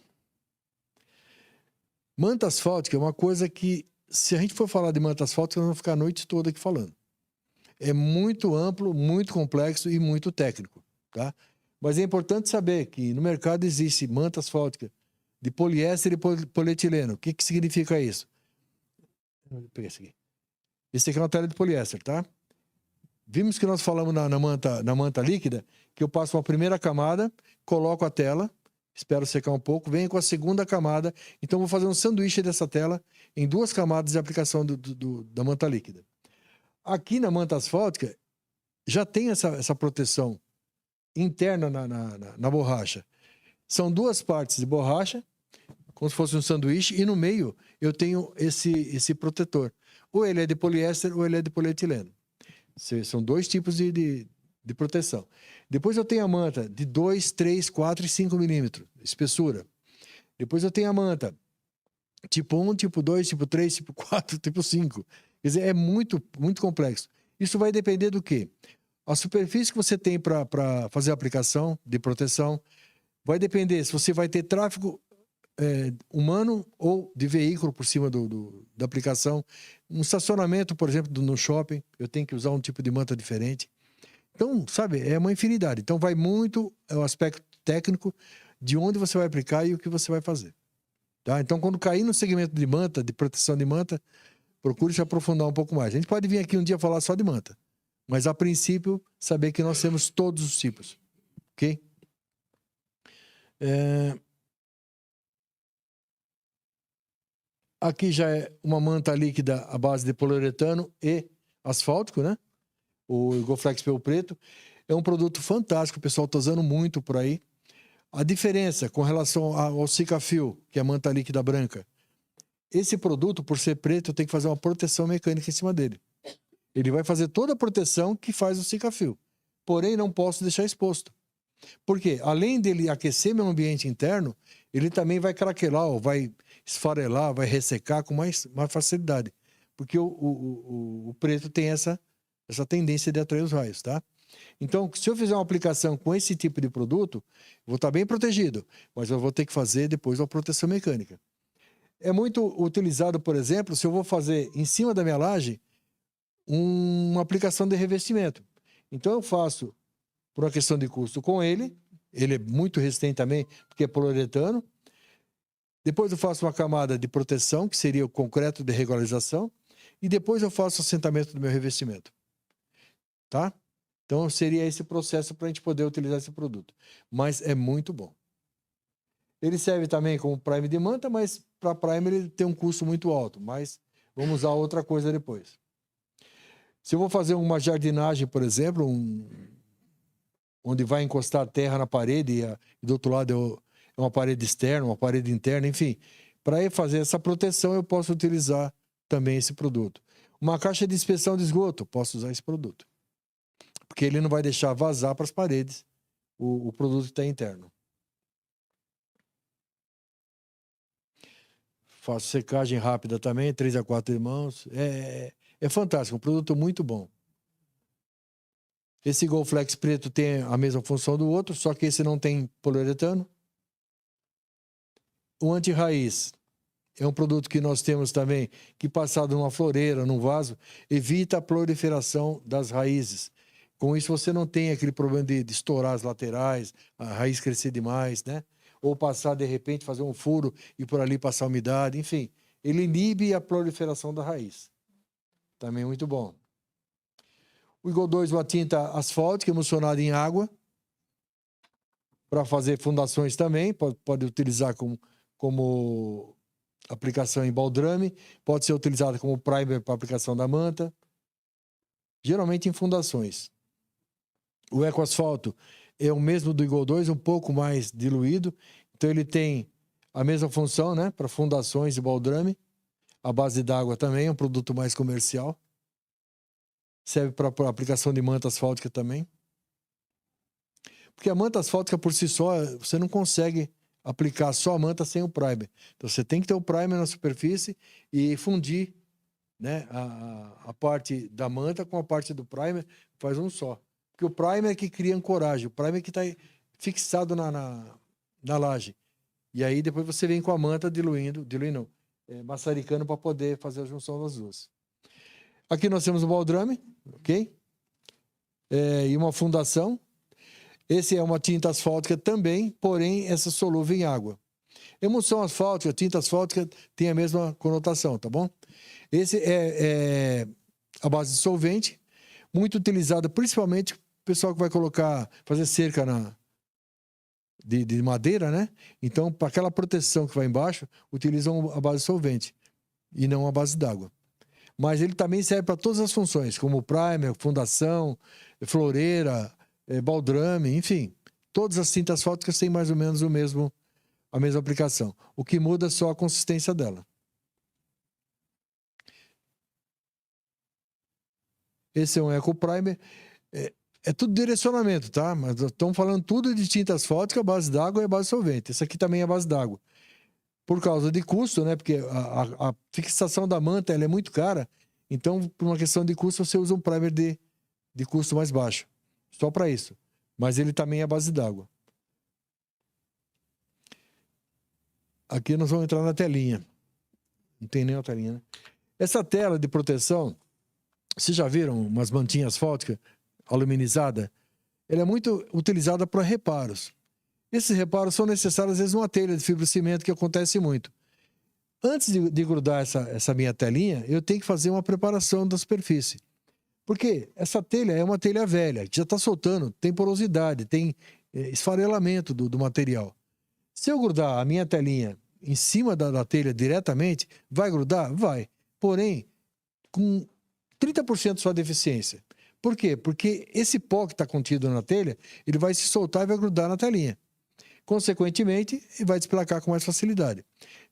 Manta asfáltica é uma coisa que, se a gente for falar de manta asfáltica, nós vamos ficar a noite toda aqui falando. É muito amplo, muito complexo e muito técnico, tá? Mas é importante saber que no mercado existe manta asfáltica de poliéster e polietileno. O que significa isso? Vou pegar esse aqui. Esse aqui é uma tela de poliéster, tá? Vimos que nós falamos na manta líquida que eu passo uma primeira camada, coloco a tela, espero secar um pouco, venho com a segunda camada. Então, vou fazer um sanduíche dessa tela em 2 camadas de aplicação da manta líquida. Aqui na manta asfáltica, já tem essa proteção interna na borracha. São 2 partes de borracha, como se fosse um sanduíche, e no meio eu tenho esse protetor. Ou ele é de poliéster ou ele é de polietileno. São 2 tipos de proteção. Depois eu tenho a manta de 2, 3, 4 e 5 milímetros, espessura. Depois eu tenho a manta tipo 1, tipo 2, tipo 3, tipo 4, tipo 5. Quer dizer, é muito, muito complexo. Isso vai depender do quê? A superfície que você tem para fazer a aplicação de proteção vai depender se você vai ter tráfego humano ou de veículo por cima da aplicação. Um estacionamento, por exemplo, no shopping, eu tenho que usar um tipo de manta diferente. Então, sabe, é uma infinidade. Então, vai muito o aspecto técnico de onde você vai aplicar e o que você vai fazer. Tá? Então, quando cair no segmento de manta, de proteção de manta, procure se aprofundar um pouco mais. A gente pode vir aqui um dia falar só de manta. Mas, a princípio, saber que nós temos todos os tipos. Ok? Aqui já é uma manta líquida à base de poliuretano e asfáltico, né? O Igoflex PU preto. É um produto fantástico, o pessoal está usando muito por aí. A diferença com relação ao Sikafil, que é a manta líquida branca, esse produto, por ser preto, tem que fazer uma proteção mecânica em cima dele. Ele vai fazer toda a proteção que faz o Sikafil. Porém, não posso deixar exposto. Por quê? Além dele aquecer meu ambiente interno, ele também vai craquelar, ou vai esfarelar, vai ressecar com mais facilidade. Porque o preto tem essa tendência de atrair os raios, tá? Então, se eu fizer uma aplicação com esse tipo de produto, eu vou estar bem protegido, mas eu vou ter que fazer depois uma proteção mecânica. É muito utilizado, por exemplo, se eu vou fazer em cima da minha laje uma aplicação de revestimento. Então eu faço, por uma questão de custo, com ele é muito resistente também, porque é poliuretano. Depois eu faço uma camada de proteção, que seria o concreto de regularização, e depois eu faço o assentamento do meu revestimento. Tá? Então seria esse processo para a gente poder utilizar esse produto. Mas é muito bom. Ele serve também como primer de manta, mas para primer ele tem um custo muito alto. Mas vamos usar outra coisa depois. Se eu vou fazer uma jardinagem, por exemplo, onde vai encostar a terra na parede e do outro lado é uma parede externa, uma parede interna, enfim. Para fazer essa proteção, eu posso utilizar também esse produto. Uma caixa de inspeção de esgoto, posso usar esse produto. Porque ele não vai deixar vazar para as paredes o produto que está interno. Faço secagem rápida também, 3 a 4 mãos. É fantástico, um produto muito bom. Esse Golflex preto tem a mesma função do outro, só que esse não tem poliuretano. O anti-raiz é um produto que nós temos também, que passado numa floreira, num vaso, evita a proliferação das raízes. Com isso você não tem aquele problema de estourar as laterais, a raiz crescer demais, né? Ou passar, de repente, fazer um furo e por ali passar umidade, enfim. Ele inibe a proliferação da raiz. Também muito bom. O Eagle 2 é uma tinta asfáltica emulsionada em água para fazer fundações também. Pode utilizar como aplicação em baldrame. Pode ser utilizada como primer para aplicação da manta. Geralmente em fundações. O Eco Asfalto é o mesmo do Eagle 2, um pouco mais diluído. Então ele tem a mesma função, né, para fundações e baldrame. A base d'água também é um produto mais comercial. Serve para aplicação de manta asfáltica também. Porque a manta asfáltica por si só, você não consegue aplicar só a manta sem o primer. Então você tem que ter o primer na superfície e fundir, né, a parte da manta com a parte do primer, faz um só. Porque o primer é que cria ancoragem, o primer é que está fixado na laje. E aí depois você vem com a manta maçaricando para poder fazer a junção das duas. Aqui nós temos o baldrame, ok? E uma fundação. Esse é uma tinta asfáltica também, porém essa solúvel em água. Emulsão asfáltica, tinta asfáltica tem a mesma conotação, tá bom? Esse é a base de solvente, muito utilizada principalmente o pessoal que vai fazer cerca de madeira, né? Então, para aquela proteção que vai embaixo, utilizam a base de solvente e não a base d'água. Mas ele também serve para todas as funções, como primer, fundação, floreira, baldrame, enfim. Todas as tintas asfálticas têm mais ou menos a mesma aplicação. O que muda é só a consistência dela. Esse é um Eco Primer. É tudo direcionamento, tá? Mas estamos falando tudo de tinta asfáltica, base d'água e base solvente. Esse aqui também é base d'água. Por causa de custo, né? Porque a fixação da manta ela é muito cara. Então, por uma questão de custo, você usa um primer de custo mais baixo. Só para isso. Mas ele também é base d'água. Aqui nós vamos entrar na telinha. Não tem nem a telinha, né? Essa tela de proteção, vocês já viram umas mantinhas asfálticas aluminizadas? Ela é muito utilizada para reparos. Esses reparos são necessários, às vezes, numa telha de fibrocimento, que acontece muito. Antes de grudar essa minha telinha, eu tenho que fazer uma preparação da superfície. Porque essa telha é uma telha velha, que já está soltando, tem porosidade, tem esfarelamento do material. Se eu grudar a minha telinha em cima da telha diretamente, vai grudar? Vai. Porém, com 30% só de eficiência. Por quê? Porque esse pó que está contido na telha, ele vai se soltar e vai grudar na telinha. Consequentemente, ele vai desplacar com mais facilidade.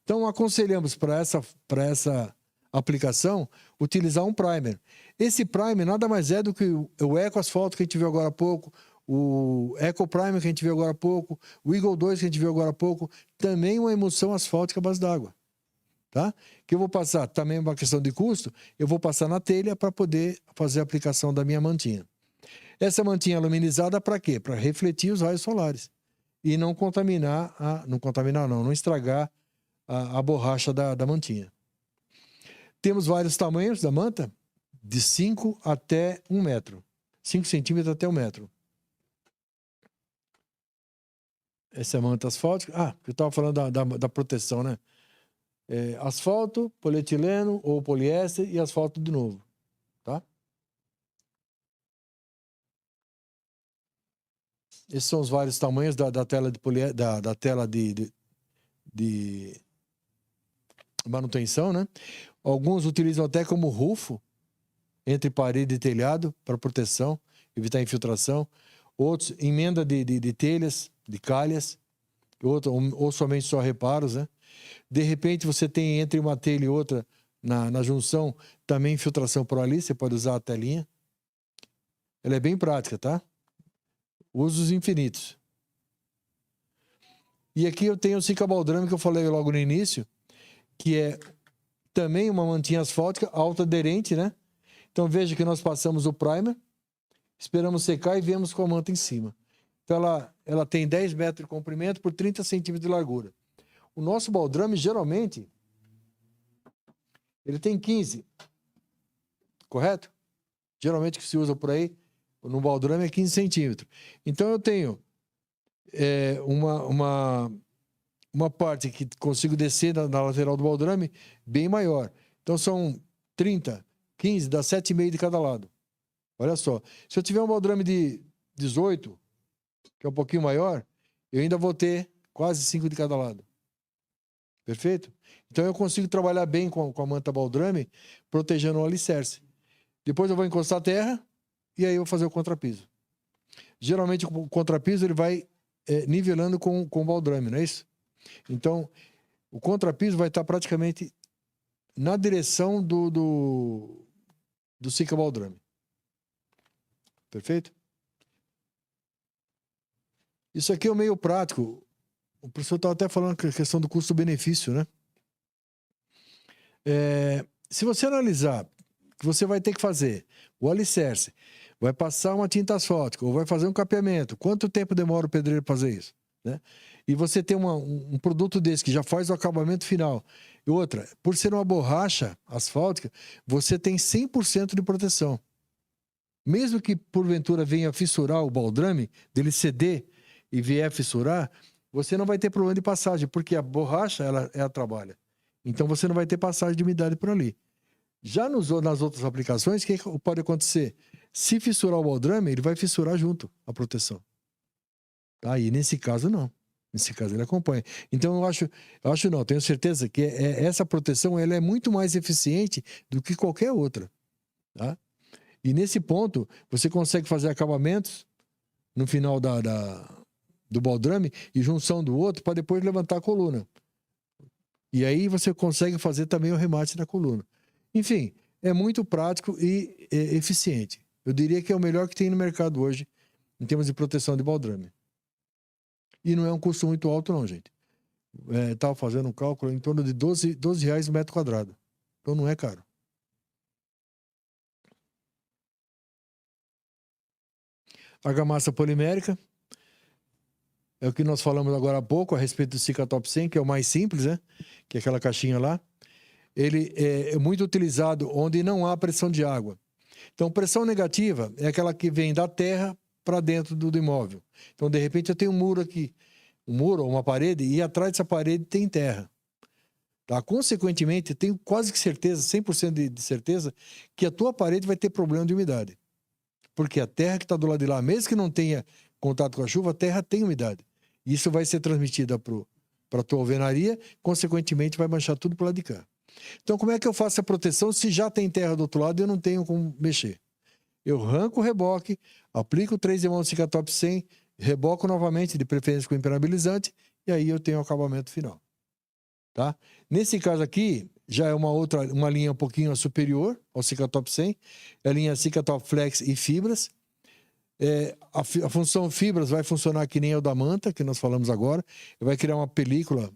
Então, aconselhamos para essa aplicação utilizar um primer. Esse primer nada mais é do que o Eco Asfalto que a gente viu agora há pouco, o Eco Primer que a gente viu agora há pouco, o Eagle 2 que a gente viu agora há pouco, também uma emulsão asfáltica à base d'água. Tá? Que eu vou passar, também uma questão de custo, eu vou passar na telha para poder fazer a aplicação da minha mantinha. Essa mantinha aluminizada para quê? Para refletir os raios solares e não estragar a borracha da mantinha. Temos vários tamanhos da manta, de 5 até 1 metro. 5 centímetros até 1 metro. Essa é a manta asfáltica. Eu estava falando da proteção, né? Asfalto, polietileno ou poliéster e asfalto de novo. Tá? Esses são os vários tamanhos da tela da tela de manutenção, né? Alguns utilizam até como rufo entre parede e telhado para proteção, evitar infiltração. Outros, emenda de telhas, de calhas. Ou somente só reparos, né? De repente você tem entre uma telha e outra na junção também infiltração por ali, você pode usar a telinha. Ela é bem prática, tá? Usos infinitos. E aqui eu tenho o Sika baldrame que eu falei logo no início, que é também uma mantinha asfáltica autoaderente, né? Então veja que nós passamos o primer, esperamos secar e viemos com a manta em cima. Então ela tem 10 metros de comprimento por 30 centímetros de largura. O nosso baldrame, geralmente, ele tem 15. Correto? Geralmente o que se usa por aí, no baldrame é 15 centímetros. Então eu tenho uma parte que consigo descer na lateral do baldrame bem maior. Então são 30, 15, dá 7,5 de cada lado. Olha só. Se eu tiver um baldrame de 18, que é um pouquinho maior, eu ainda vou ter quase 5 de cada lado. Perfeito? Então eu consigo trabalhar bem com a manta baldrame, protegendo o alicerce. Depois eu vou encostar a terra e aí eu vou fazer o contrapiso. Geralmente o contrapiso ele vai nivelando com o baldrame, não é isso? Então o contrapiso vai estar praticamente na direção do Sika baldrame. Perfeito? Isso aqui é o meio prático. O professor estava até falando que a questão do custo-benefício, né? Se você analisar que você vai ter que fazer o alicerce, vai passar uma tinta asfáltica ou vai fazer um capeamento, quanto tempo demora o pedreiro para fazer isso? Né? E você tem um produto desse que já faz o acabamento final. E outra, por ser uma borracha asfáltica, você tem 100% de proteção. Mesmo que porventura venha fissurar o baldrame, dele ceder e vier fissurar, você não vai ter problema de passagem, porque a borracha, ela trabalha. Então, você não vai ter passagem de umidade por ali. Já nas outras aplicações, o que pode acontecer? Se fissurar o baldrame, ele vai fissurar junto a proteção. Aí, nesse caso, não. Nesse caso, ele acompanha. Então, tenho certeza que essa proteção ela é muito mais eficiente do que qualquer outra. Tá? E nesse ponto, você consegue fazer acabamentos no final do baldrame e junção do outro para depois levantar a coluna. E aí você consegue fazer também o remate da coluna. Enfim, é muito prático e eficiente. Eu diria que é o melhor que tem no mercado hoje em termos de proteção de baldrame. E não é um custo muito alto não, gente. Estava fazendo um cálculo em torno de R$12 o metro quadrado. Então não é caro. Argamassa polimérica. É o que nós falamos agora há pouco a respeito do Sika Top 100, que é o mais simples, né? Que é aquela caixinha lá. Ele é muito utilizado onde não há pressão de água. Então, pressão negativa é aquela que vem da terra para dentro do imóvel. Então, de repente, eu tenho um muro aqui, um muro ou uma parede, e atrás dessa parede tem terra. Tá? Consequentemente, eu tenho quase que certeza, 100% de certeza, que a tua parede vai ter problema de umidade. Porque a terra que está do lado de lá, mesmo que não tenha contato com a chuva, a terra tem umidade. Isso vai ser transmitida para a tua alvenaria, consequentemente vai manchar tudo para o lado de cá. Então, como é que eu faço a proteção se já tem terra do outro lado e eu não tenho como mexer? Eu arranco o reboque, aplico 3 em 1 Sika Top 100, reboco novamente, de preferência com impermeabilizante, e aí eu tenho o acabamento final. Tá? Nesse caso aqui, já é uma linha um pouquinho superior ao Sika Top 100, é a linha Sika Top Flex e fibras. A função fibras vai funcionar que nem a da manta, que nós falamos agora. Vai criar uma película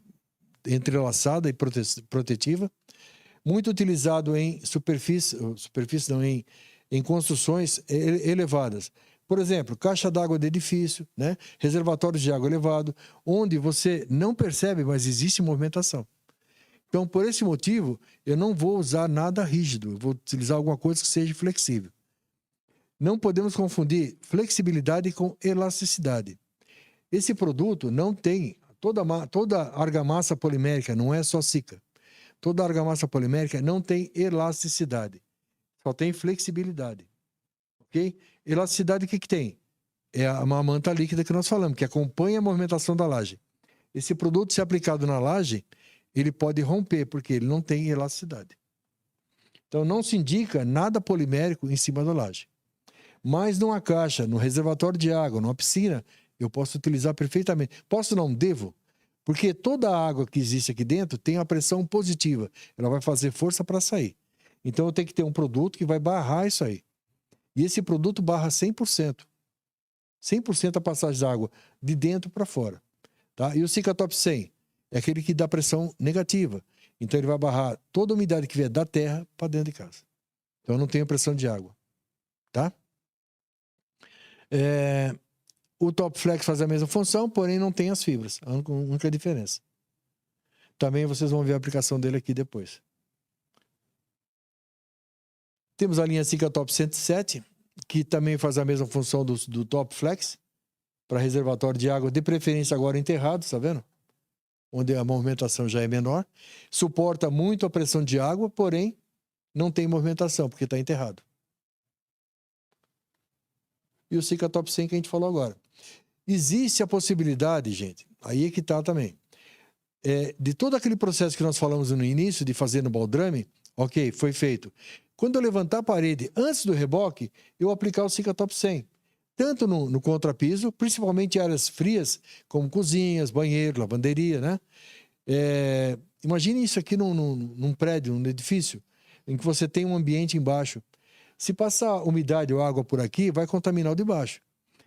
entrelaçada e protetiva. Muito utilizado em em construções elevadas. Por exemplo, caixa d'água de edifício, né? Reservatórios de água elevado, onde você não percebe, mas existe movimentação. Então, por esse motivo, eu não vou usar nada rígido. Eu vou utilizar alguma coisa que seja flexível. Não podemos confundir flexibilidade com elasticidade. Esse produto não tem... Toda argamassa polimérica, não é só Sika. Toda argamassa polimérica não tem elasticidade. Só tem flexibilidade. Ok? Elasticidade, o que tem? É uma manta líquida que nós falamos, que acompanha a movimentação da laje. Esse produto, se aplicado na laje, ele pode romper, porque ele não tem elasticidade. Então, não se indica nada polimérico em cima da laje. Mas numa caixa, no reservatório de água, numa piscina, eu posso utilizar perfeitamente. Posso não? Devo. Porque toda a água que existe aqui dentro tem a pressão positiva. Ela vai fazer força para sair. Então, eu tenho que ter um produto que vai barrar isso aí. E esse produto barra 100%. 100% a passagem da água de dentro para fora. Tá? E o Sikatop 100 é aquele que dá pressão negativa. Então, ele vai barrar toda a umidade que vier da terra para dentro de casa. Então, eu não tenho pressão de água. Tá? O Top Flex faz a mesma função, porém não tem as fibras. A única diferença. Também vocês vão ver a aplicação dele aqui depois. Temos a linha Sikatop 107, que também faz a mesma função do Top Flex, para reservatório de água, de preferência agora enterrado, tá vendo? Onde a movimentação já é menor. Suporta muito a pressão de água, porém não tem movimentação, porque está enterrado. E o Sikatop 100 que a gente falou agora. Existe a possibilidade, gente, aí é que está também, de todo aquele processo que nós falamos no início, de fazer no baldrame, ok, foi feito. Quando eu levantar a parede antes do reboque, eu aplicar o Sikatop 100. Tanto no contrapiso, principalmente em áreas frias, como cozinhas, banheiro, lavanderia, né? Imagine isso aqui num prédio, num edifício, em que você tem um ambiente embaixo. Se passar umidade ou água por aqui, vai contaminar o de baixo.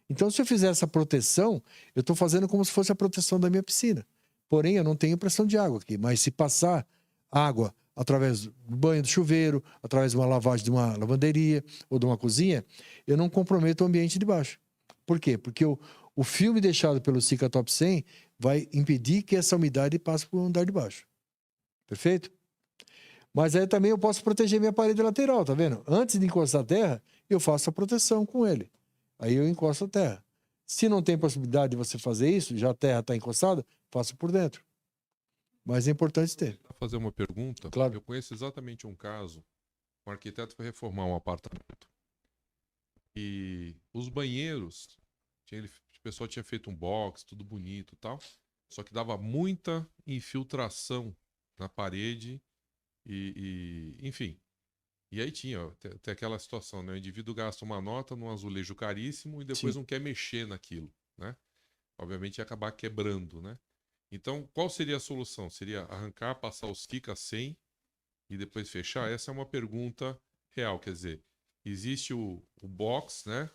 Então, se eu fizer essa proteção, eu estou fazendo como se fosse a proteção da minha piscina. Porém, eu não tenho pressão de água aqui. Mas se passar água através do banho do chuveiro, através de uma lavagem de uma lavanderia ou de uma cozinha, eu não comprometo o ambiente de baixo. Por quê? Porque o filme deixado pelo Sikatop 100 vai impedir que essa umidade passe para o andar de baixo. Perfeito? Mas aí também eu posso proteger minha parede lateral, tá vendo? Antes de encostar a terra, eu faço a proteção com ele. Aí eu encosto a terra. Se não tem possibilidade de você fazer isso, já a terra está encostada, faço por dentro. Mas é importante ter. Vou fazer uma pergunta. Claro. Eu conheço exatamente um caso. Um arquiteto foi reformar um apartamento. E os banheiros, o pessoal tinha feito um box, tudo bonito e tal. Só que dava muita infiltração na parede enfim. E aí tinha tem aquela situação, né? O indivíduo gasta uma nota num azulejo caríssimo e depois Sim. não quer mexer naquilo, né? Obviamente ia acabar quebrando, né? Então, qual seria a solução? Seria arrancar, passar os Sika 100 e depois fechar? Essa é uma pergunta real, quer dizer, existe o box, né?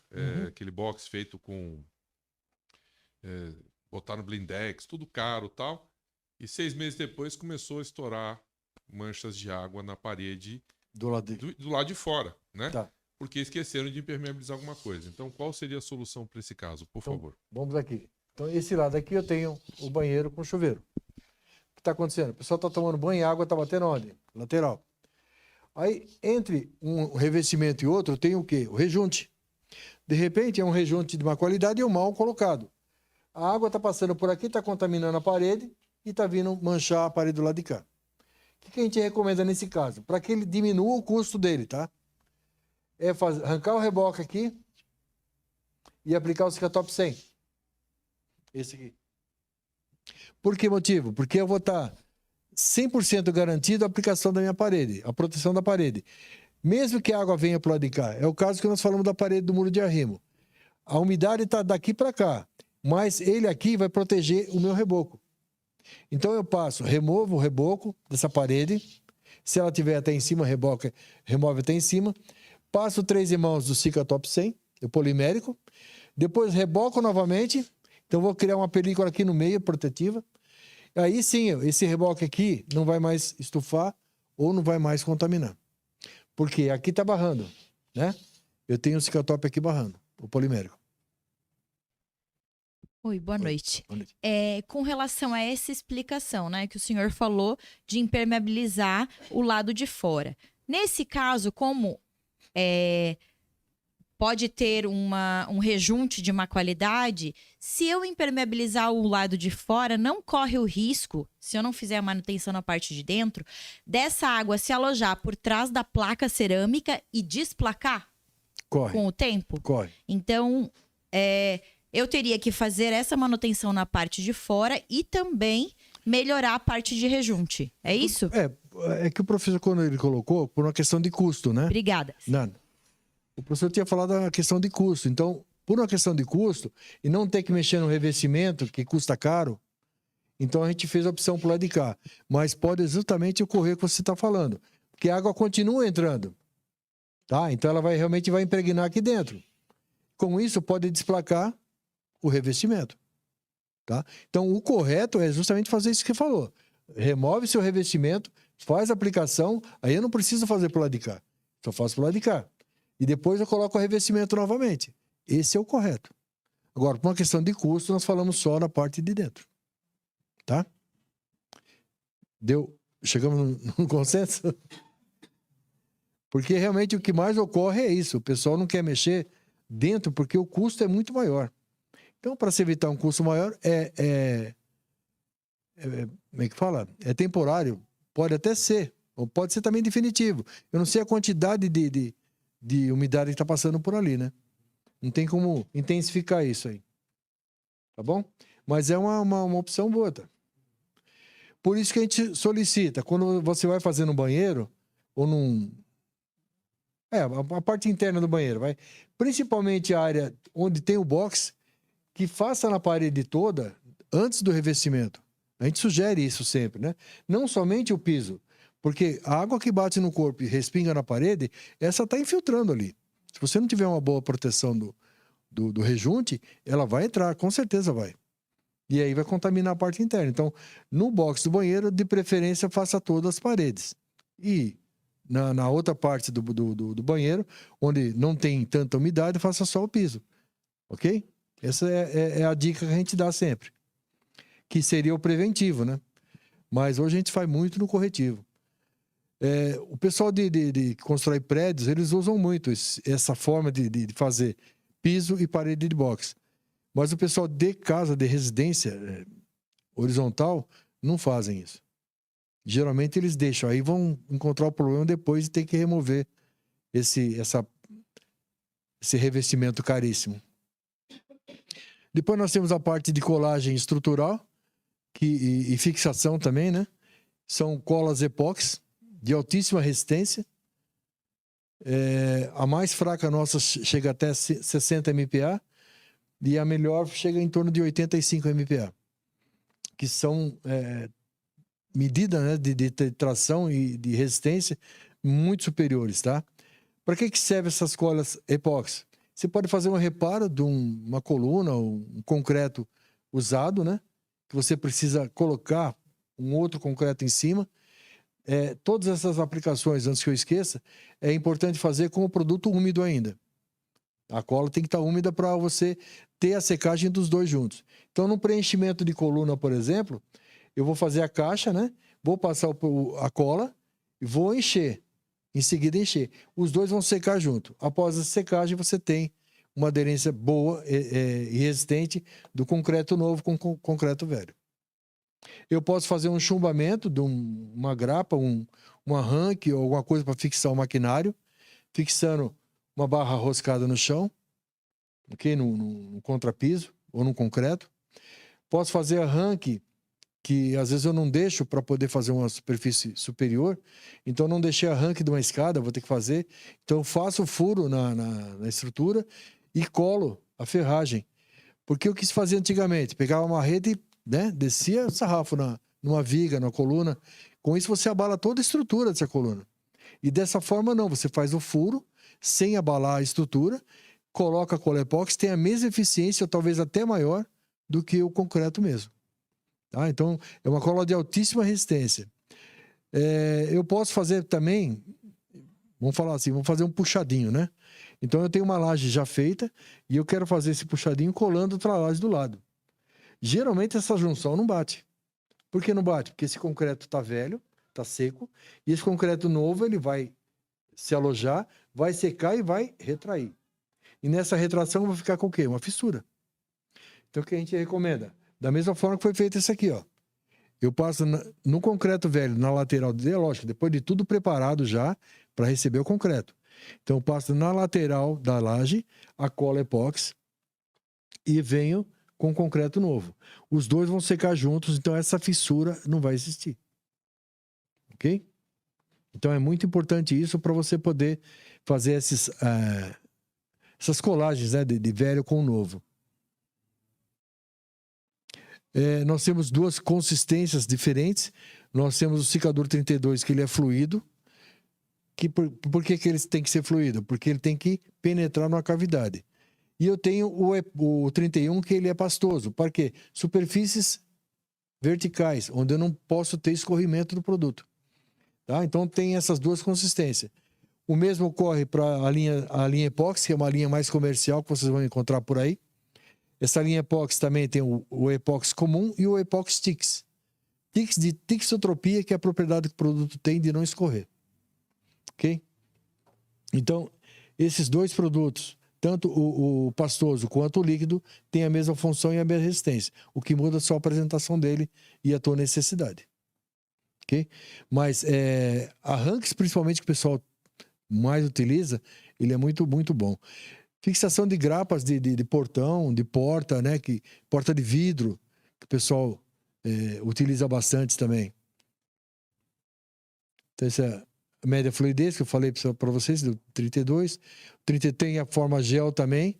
Aquele box feito com... botar no blindex, tudo caro e tal. E 6 meses depois começou a estourar manchas de água na parede do lado de fora, né? Tá. Porque esqueceram de impermeabilizar alguma coisa. Então, qual seria a solução para esse caso, por favor? Vamos aqui. Então, esse lado aqui eu tenho o banheiro com chuveiro. O que está acontecendo? O pessoal está tomando banho e a água está batendo onde? Lateral. Aí, entre um revestimento e outro, tem o quê? O rejunte. De repente, é um rejunte de má qualidade e um mal colocado. A água está passando por aqui, está contaminando a parede e está vindo manchar a parede do lado de cá. O que a gente recomenda nesse caso? Para que ele diminua o custo dele, tá? É arrancar o reboque aqui e aplicar o Sikatop 100. Esse aqui. Por que motivo? Porque eu vou estar 100% garantido a aplicação da minha parede, a proteção da parede. Mesmo que a água venha para o lado de cá. É o caso que nós falamos da parede do muro de arrimo. A umidade está daqui para cá, mas ele aqui vai proteger o meu reboco. Então eu removo o reboco dessa parede. Se ela tiver até em cima, remove até em cima. Passo 3 mãos do Sikatop 100, o polimérico. Depois reboco novamente. Então vou criar uma película aqui no meio, protetiva. Aí sim, esse reboque aqui não vai mais estufar ou não vai mais contaminar. Porque aqui está barrando, né? Eu tenho o Sikatop aqui barrando, o polimérico. Oi, boa Oi, noite. boa noite. Com relação a essa explicação, né, que o senhor falou de impermeabilizar o lado de fora. Nesse caso, como pode ter um rejunte de má qualidade, se eu impermeabilizar o lado de fora, não corre o risco, se eu não fizer a manutenção na parte de dentro, dessa água se alojar por trás da placa cerâmica e desplacar Corre, com o tempo? corre. Então, eu teria que fazer essa manutenção na parte de fora e também melhorar a parte de rejunte. É isso? É que o professor, quando ele colocou, por uma questão de custo, né? Obrigada. Nada. O professor tinha falado da questão de custo. Então, por uma questão de custo, e não ter que mexer no revestimento, que custa caro, então a gente fez a opção por lá de cá. Mas pode exatamente ocorrer o que você está falando. Porque a água continua entrando. Tá? Então ela realmente vai impregnar aqui dentro. Com isso, pode desplacar o revestimento. Tá? Então, o correto é justamente fazer isso que falou. Remove seu revestimento, faz a aplicação, aí eu não preciso fazer por lá de cá. Só faço por lá de cá. E depois eu coloco o revestimento novamente. Esse é o correto. Agora, por uma questão de custo, nós falamos só na parte de dentro. Tá? Deu? Chegamos no consenso? Porque realmente o que mais ocorre é isso. O pessoal não quer mexer dentro porque o custo é muito maior. Então, para se evitar um custo maior, como é que fala? É temporário. Pode até ser. Ou pode ser também definitivo. Eu não sei a quantidade de umidade que está passando por ali, né? Não tem como intensificar isso aí. Tá bom? Mas é uma opção boa, tá? Por isso que a gente solicita, quando você vai fazer no banheiro, ou a parte interna do banheiro, vai. Principalmente a área onde tem o box, que faça na parede toda antes do revestimento. A gente sugere isso sempre, né? Não somente o piso, porque a água que bate no corpo e respinga na parede, essa está infiltrando ali. Se você não tiver uma boa proteção do rejunte, ela vai entrar, com certeza vai. E aí vai contaminar a parte interna. Então, no box do banheiro, de preferência, faça todas as paredes. E na outra parte do banheiro, onde não tem tanta umidade, faça só o piso. Ok? Essa é a dica que a gente dá sempre. Que seria o preventivo, né? Mas hoje a gente faz muito no corretivo. O pessoal de constrói prédios, eles usam muito essa forma de fazer piso e parede de box. Mas o pessoal de casa, de residência horizontal, não fazem isso. Geralmente eles deixam. Aí vão encontrar o problema depois e ter que remover esse revestimento caríssimo. Depois nós temos a parte de colagem estrutural e fixação também, né? São colas epóxi de altíssima resistência. A mais fraca nossa chega até 60 MPa e a melhor chega em torno de 85 MPa, que são medidas, né, de tração e de resistência muito superiores, tá? Para que servem essas colas epóxi? Você pode fazer um reparo de uma coluna ou um concreto usado, né? Que você precisa colocar um outro concreto em cima. Todas essas aplicações, antes que eu esqueça, é importante fazer com o produto úmido ainda. A cola tem que estar úmida para você ter a secagem dos dois juntos. Então, no preenchimento de coluna, por exemplo, eu vou fazer a caixa, né? Vou passar a cola e vou encher. Em seguida, encher. Os dois vão secar junto. Após a secagem, você tem uma aderência boa e resistente do concreto novo com concreto velho. Eu posso fazer um chumbamento de uma grapa, um arranque ou alguma coisa para fixar o maquinário, fixando uma barra roscada no chão, ok? No contrapiso ou no concreto. Posso fazer arranque, que às vezes eu não deixo para poder fazer uma superfície superior, então não deixei arranque de uma escada, vou ter que fazer. Então eu faço o furo na estrutura e colo a ferragem. Porque o que se fazia antigamente? Pegava uma rede e, né, descia o sarrafo numa viga, na coluna. Com isso você abala toda a estrutura dessa coluna. E dessa forma não, você faz o furo sem abalar a estrutura, coloca a cola epóxi, tem a mesma eficiência, ou talvez até maior, do que o concreto mesmo. Tá? Então, é uma cola de altíssima resistência. Eu posso fazer também, vamos falar assim, vamos fazer um puxadinho, né? Então, eu tenho uma laje já feita e eu quero fazer esse puxadinho colando outra laje do lado. Geralmente essa junção não bate. Por que não bate? Porque esse concreto está velho, está seco, e esse concreto novo ele vai se alojar, vai secar e vai retrair. E nessa retração vai ficar com o quê? Uma fissura. Então o que a gente recomenda? Da mesma forma que foi feito esse aqui, ó. Eu passo no concreto velho, na lateral dele, lógico, depois de tudo preparado já para receber o concreto. Então eu passo na lateral da laje a cola epóxi e venho com concreto novo. Os dois vão secar juntos, então essa fissura não vai existir. Ok? Então é muito importante isso para você poder fazer essas colagens, né, de velho com novo. Nós temos duas consistências diferentes. Nós temos o Sicador 32, que ele é fluido. Por que ele tem que ser fluido? Porque ele tem que penetrar numa cavidade. E eu tenho o 31, que ele é pastoso. Para quê? Superfícies verticais, onde eu não posso ter escorrimento do produto. Tá? Então tem essas duas consistências. O mesmo ocorre para a linha epóxi, que é uma linha mais comercial que vocês vão encontrar por aí. Essa linha epóxi também tem o epóxi comum e o epóxi Tix. Tix de tixotropia, que é a propriedade que o produto tem de não escorrer. Ok? Então, esses dois produtos, tanto o pastoso quanto o líquido, têm a mesma função e a mesma resistência. O que muda é só a apresentação dele e a tua necessidade. Ok? Mas arranques, principalmente, que o pessoal mais utiliza, ele é muito, muito bom. Fixação de grapas de portão, de porta, né? Porta de vidro, que o pessoal utiliza bastante também. Então, essa é a média fluidez, que eu falei para vocês, do 32. O 30 tem a forma gel também,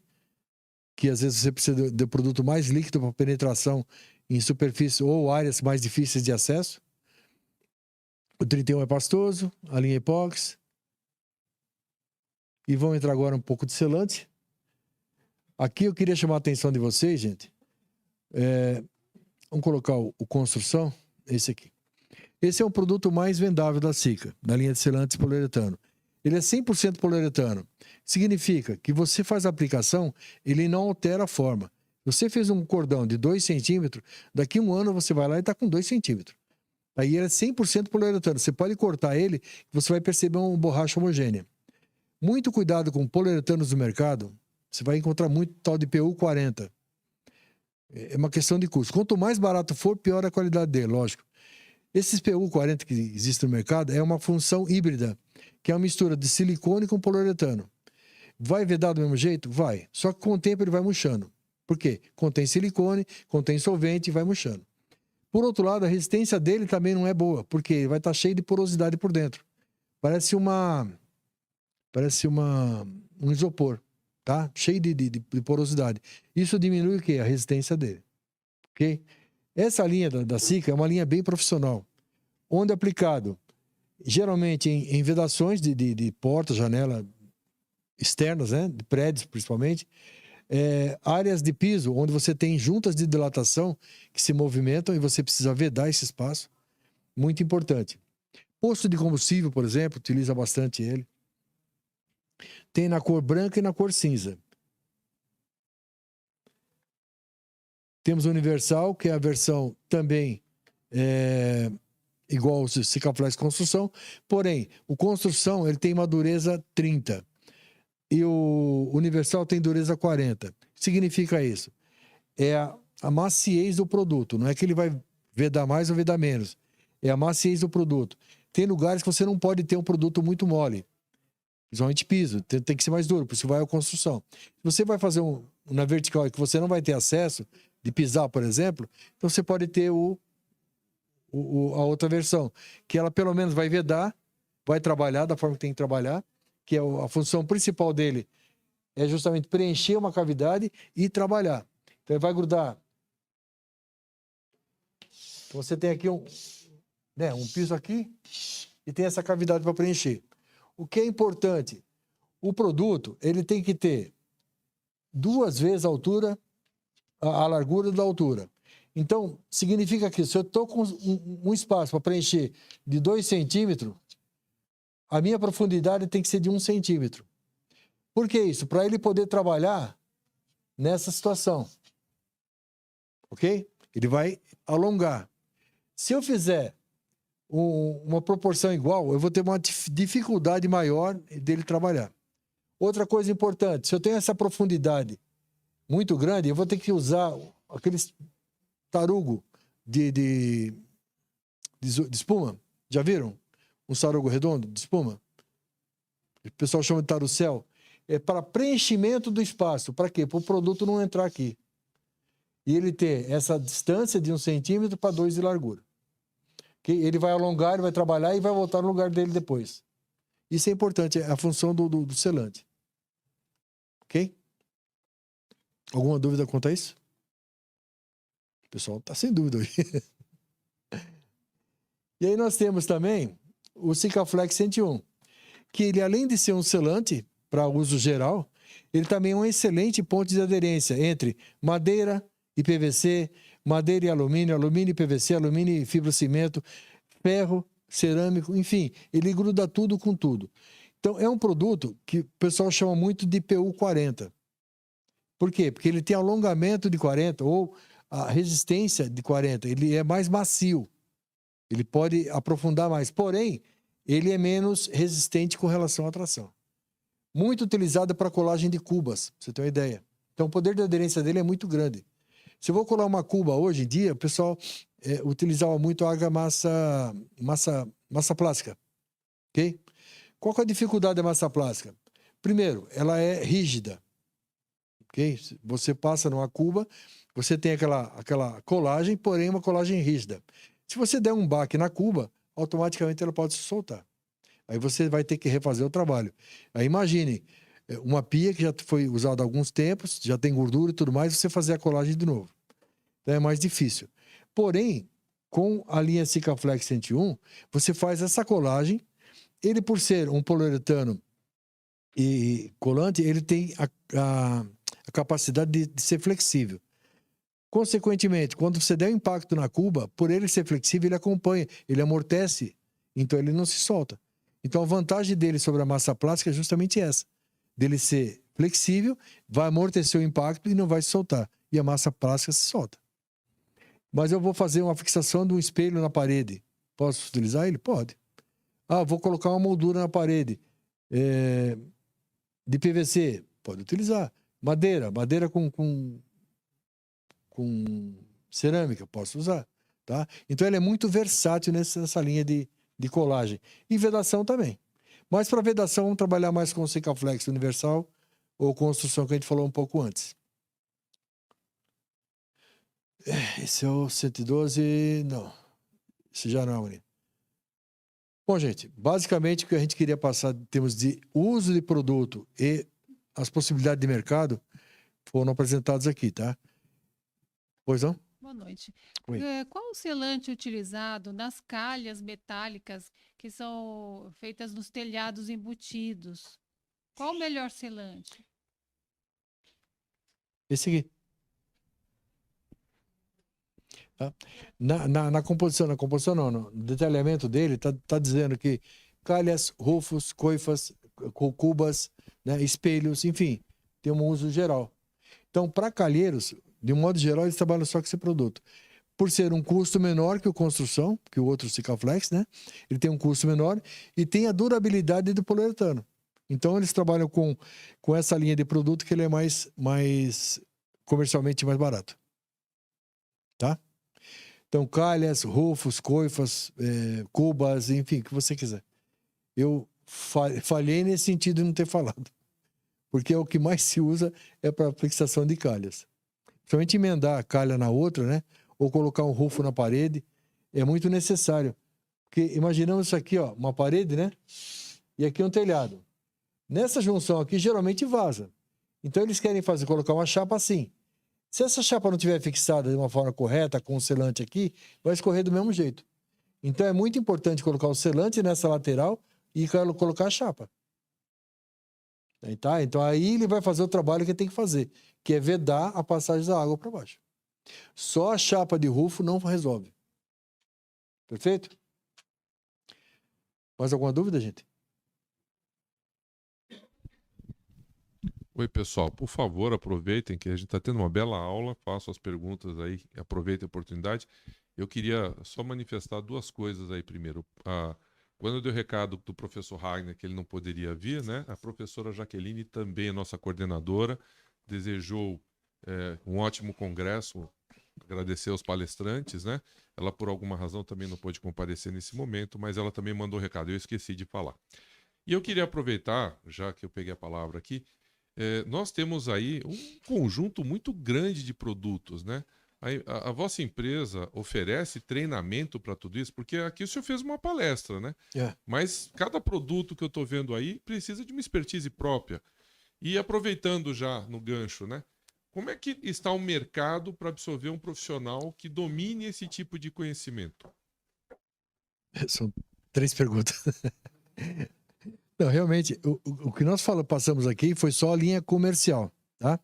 que às vezes você precisa de produto mais líquido para penetração em superfície ou áreas mais difíceis de acesso. O 31 é pastoso, a linha epóxi. E vamos entrar agora um pouco de selante. Aqui eu queria chamar a atenção de vocês, gente. Vamos colocar o construção, esse aqui. Esse é o produto mais vendável da Sika, da linha de selantes poliuretano. Ele é 100% poliuretano. Significa que você faz a aplicação, ele não altera a forma. Você fez um cordão de 2 centímetros, daqui a um ano você vai lá e está com 2 centímetros. Aí ele é 100% poliuretano. Você pode cortar ele, você vai perceber uma borracha homogênea. Muito cuidado com poliuretanos no mercado. Você vai encontrar muito tal de PU40. É uma questão de custo. Quanto mais barato for, pior a qualidade dele, lógico. Esses PU40 que existem no mercado é uma função híbrida, que é uma mistura de silicone com poliuretano. Vai vedar do mesmo jeito? Vai. Só que com o tempo ele vai murchando. Por quê? Contém silicone, contém solvente e vai murchando. Por outro lado, a resistência dele também não é boa, porque ele vai estar cheio de porosidade por dentro. Parece um isopor, tá? Cheio de porosidade. Isso diminui o quê? A resistência dele. Ok? Essa linha da Sika é uma linha bem profissional. Onde aplicado, geralmente em vedações de porta, janela externas, né? De prédios principalmente. Áreas de piso, onde você tem juntas de dilatação que se movimentam e você precisa vedar esse espaço. Muito importante. Posto de combustível, por exemplo, utiliza bastante ele. Tem na cor branca e na cor cinza. Temos o Universal, que é a versão também igual ao Sikaflex Construção. Porém, o Construção ele tem uma dureza 30. E o Universal tem dureza 40. Significa isso? É a maciez do produto. Não é que ele vai vedar mais ou vedar menos. É a maciez do produto. Tem lugares que você não pode ter um produto muito mole. Principalmente piso. Tem que ser mais duro, por isso vai a construção. Se você vai fazer na vertical e que você não vai ter acesso de pisar, por exemplo, então você pode ter a outra versão. Que ela pelo menos vai vedar, vai trabalhar da forma que tem que trabalhar, que é a função principal dele é justamente preencher uma cavidade e trabalhar. Então ele vai grudar. Então você tem aqui um piso aqui e tem essa cavidade para preencher. O que é importante? O produto ele tem que ter 2 vezes a altura, a largura da altura. Então, significa que se eu estou com um espaço para preencher de 2 centímetros, a minha profundidade tem que ser de 1 centímetro. Por que isso? Para ele poder trabalhar nessa situação. Ok? Ele vai alongar. Se eu fizer uma proporção igual, eu vou ter uma dificuldade maior dele trabalhar. Outra coisa importante, se eu tenho essa profundidade muito grande, eu vou ter que usar aqueles tarugo de espuma. Já viram? Um sarugo redondo de espuma? O pessoal chama de tarucel. É para preenchimento do espaço. Para quê? Para o produto não entrar aqui. E ele ter essa distância de 1 centímetro para 2 de largura. Okay? Ele vai alongar, ele vai trabalhar e vai voltar no lugar dele depois. Isso é importante, é a função do selante. Ok? Alguma dúvida quanto a isso? O pessoal está sem dúvida hoje. E aí nós temos também o Sikaflex 101, que ele, além de ser um selante para uso geral, ele também é um excelente ponto de aderência entre madeira e PVC, madeira e alumínio, alumínio e PVC, alumínio e fibrocimento, ferro, cerâmico, enfim, ele gruda tudo com tudo. Então, é um produto que o pessoal chama muito de PU40. Por quê? Porque ele tem alongamento de 40 ou a resistência de 40, ele é mais macio. Ele pode aprofundar mais, porém, ele é menos resistente com relação à tração. Muito utilizado para colagem de cubas, pra você ter uma ideia. Então, o poder de aderência dele é muito grande. Se eu vou colar uma cuba hoje em dia, o pessoal utilizava muito a argamassa massa plástica. Ok? Qual que é a dificuldade da massa plástica? Primeiro, ela é rígida. Ok? Você passa numa cuba, você tem aquela colagem, porém uma colagem rígida. Se você der um baque na cuba, automaticamente ela pode se soltar. Aí você vai ter que refazer o trabalho. Aí imagine uma pia que já foi usada há alguns tempos, já tem gordura e tudo mais, você fazer a colagem de novo. Então é mais difícil. Porém, com a linha Sikaflex 101, você faz essa colagem. Ele, por ser um poliuretano e colante, ele tem a capacidade de ser flexível. Consequentemente, quando você der um impacto na cuba, por ele ser flexível, ele acompanha, ele amortece, então ele não se solta. Então a vantagem dele sobre a massa plástica é justamente essa, dele ser flexível, vai amortecer o impacto e não vai se soltar. E a massa plástica se solta. Mas eu vou fazer uma fixação de um espelho na parede. Posso utilizar ele? Pode. Ah, vou colocar uma moldura na parede de PVC. Pode utilizar. Madeira com cerâmica, posso usar, tá? Então ele é muito versátil nessa linha de colagem. E vedação também. Mas para vedação, vamos trabalhar mais com o Sikaflex Universal ou construção que a gente falou um pouco antes. Esse é o 112, não. Esse já não, Maria. Bom, gente, basicamente o que a gente queria passar em termos de uso de produto e as possibilidades de mercado foram apresentados aqui, tá? Pois não? Boa noite. Oi. Qual o selante utilizado nas calhas metálicas que são feitas nos telhados embutidos? Qual o melhor selante? Esse aqui. Tá? Na composição não, no detalhamento dele tá dizendo que calhas, rufos, coifas, cubas, né, espelhos, enfim, tem um uso geral. Então, para calheiros, de um modo geral, eles trabalham só com esse produto. Por ser um custo menor que o construção, que o outro Sikaflex, né? Ele tem um custo menor e tem a durabilidade do poliuretano. Então, eles trabalham com essa linha de produto que ele é mais comercialmente mais barato. Tá? Então, calhas, rufos, coifas, cubas, enfim, o que você quiser. Eu falhei nesse sentido de não ter falado. Porque o que mais se usa é para fixação de calhas. Principalmente emendar a calha na outra, né? Ou colocar um rufo na parede, é muito necessário. Porque imaginamos isso aqui, ó, uma parede, né? E aqui um telhado. Nessa junção aqui, geralmente vaza. Então, eles querem colocar uma chapa assim. Se essa chapa não estiver fixada de uma forma correta, com o selante aqui, vai escorrer do mesmo jeito. Então, é muito importante colocar o selante nessa lateral e colocar a chapa. Tá? Então, aí ele vai fazer o trabalho que ele tem que fazer, que é vedar a passagem da água para baixo. Só a chapa de rufo não resolve. Perfeito? Mais alguma dúvida, gente? Oi, pessoal. Por favor, aproveitem que a gente está tendo uma bela aula. Façam as perguntas aí, aproveitem a oportunidade. Eu queria só manifestar duas coisas aí primeiro. Quando eu dei o recado do professor Ragnar que ele não poderia vir, né? A professora Jaqueline, também nossa coordenadora, desejou um ótimo congresso, agradecer aos palestrantes, né? Ela, por alguma razão, também não pôde comparecer nesse momento, mas ela também mandou recado, eu esqueci de falar. E eu queria aproveitar, já que eu peguei a palavra aqui, nós temos aí um conjunto muito grande de produtos, né? A vossa empresa oferece treinamento para tudo isso? Porque aqui o senhor fez uma palestra, né? Mas cada produto que eu estou vendo aí precisa de uma expertise própria. E aproveitando já no gancho, né? Como é que está o mercado para absorver um profissional que domine esse tipo de conhecimento? São 3 perguntas. Não, realmente, o que nós passamos aqui foi só a linha comercial, tá?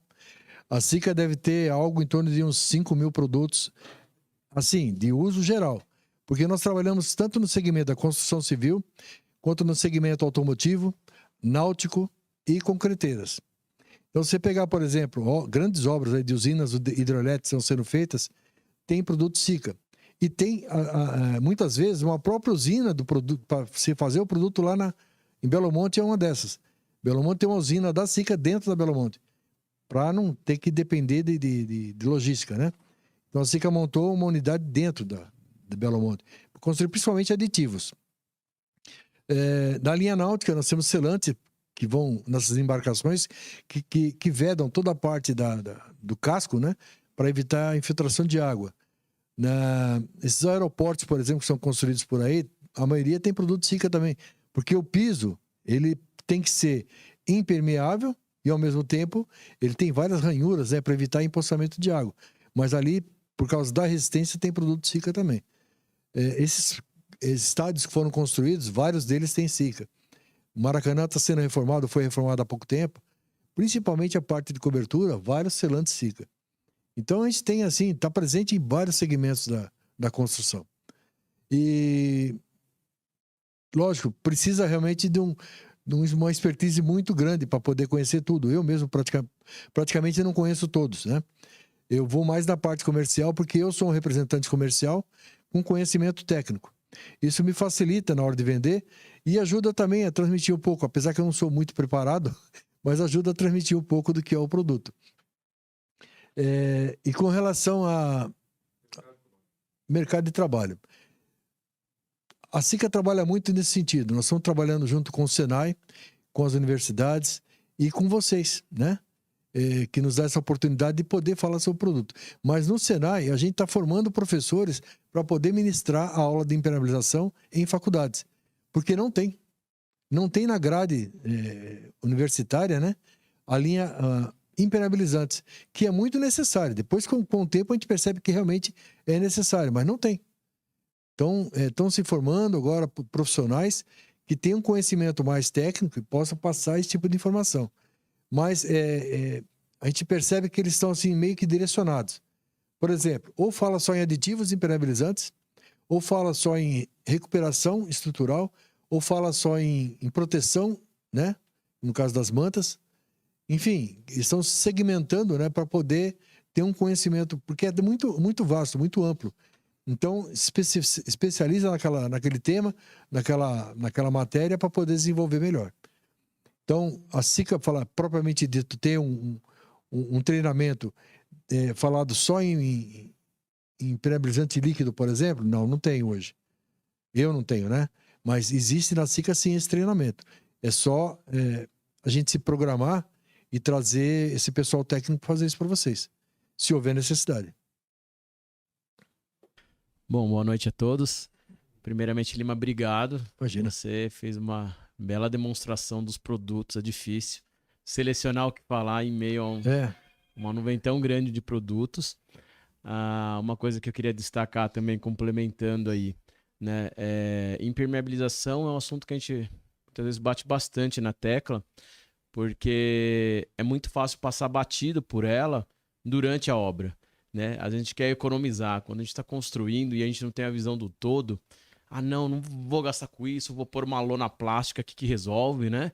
A Sika deve ter algo em torno de uns 5.000 produtos, assim, de uso geral. Porque nós trabalhamos tanto no segmento da construção civil, quanto no segmento automotivo, náutico e concreteiras. Então, você pegar, por exemplo, grandes obras aí de usinas hidrelétricas estão sendo feitas, tem produto Sika. E tem, muitas vezes, uma própria usina do produto, para você fazer o produto lá em Belo Monte é uma dessas. Belo Monte tem uma usina da Sika dentro da Belo Monte, para não ter que depender de logística, né? Então, a Sika montou uma unidade dentro de Belo Monte, construir principalmente aditivos. Na linha náutica, nós temos selantes que vão nessas embarcações que vedam toda a parte do casco, né? Para evitar a infiltração de água. Esses aeroportos, por exemplo, que são construídos por aí, a maioria tem produto Sika também. Porque o piso, ele tem que ser impermeável e, ao mesmo tempo, ele tem várias ranhuras, né? Para evitar empoçamento de água. Mas ali, por causa da resistência, tem produto Sika também. Esses estádios que foram construídos, vários deles têm Sika. O Maracanã está sendo reformado, foi reformado há pouco tempo. Principalmente a parte de cobertura, vários selantes Sika. Então, a gente tem, assim, está presente em vários segmentos da construção. E, lógico, precisa realmente de uma expertise muito grande para poder conhecer tudo. Eu mesmo praticamente não conheço todos, né? Eu vou mais na parte comercial porque eu sou um representante comercial com conhecimento técnico. Isso me facilita na hora de vender e ajuda também a transmitir um pouco, apesar que eu não sou muito preparado, mas ajuda a transmitir um pouco do que é o produto. E com relação a mercado de trabalho, a Sika trabalha muito nesse sentido. Nós estamos trabalhando junto com o Senai, com as universidades e com vocês, né? Que nos dá essa oportunidade de poder falar sobre o produto. Mas no Senai, a gente está formando professores para poder ministrar a aula de impermeabilização em faculdades. Porque não tem. Não tem na grade universitária, né? A linha impermeabilizantes, que é muito necessário. Depois, com o tempo, a gente percebe que realmente é necessário, mas não tem. Então, estão se formando agora profissionais que tenham um conhecimento mais técnico e possam passar esse tipo de informação. Mas a gente percebe que eles estão assim, meio que direcionados. Por exemplo, ou fala só em aditivos impermeabilizantes, ou fala só em recuperação estrutural, ou fala só em proteção, né? No caso das mantas. Enfim, estão se segmentando, né, para poder ter um conhecimento, porque é muito, muito vasto, muito amplo. Então, especializa naquele tema, naquela matéria para poder desenvolver melhor. Então, a Sika, propriamente dito, tem um treinamento falado só em impermeabilizante líquido, por exemplo? Não tem hoje. Eu não tenho, né? Mas existe na Sika, sim, esse treinamento. É só a gente se programar e trazer esse pessoal técnico para fazer isso para vocês, se houver necessidade. Bom, boa noite a todos. Primeiramente, Lima, obrigado. Imagina. Você fez uma bela demonstração dos produtos, é difícil selecionar o que falar em meio a uma nuvem tão grande de produtos. Uma coisa que eu queria destacar também, complementando aí, né? Impermeabilização é um assunto que a gente muitas vezes bate bastante na tecla, porque é muito fácil passar batido por ela durante a obra, né? A gente quer economizar. Quando a gente está construindo e a gente não tem a visão do todo, não vou gastar com isso, vou pôr uma lona plástica aqui que resolve, né?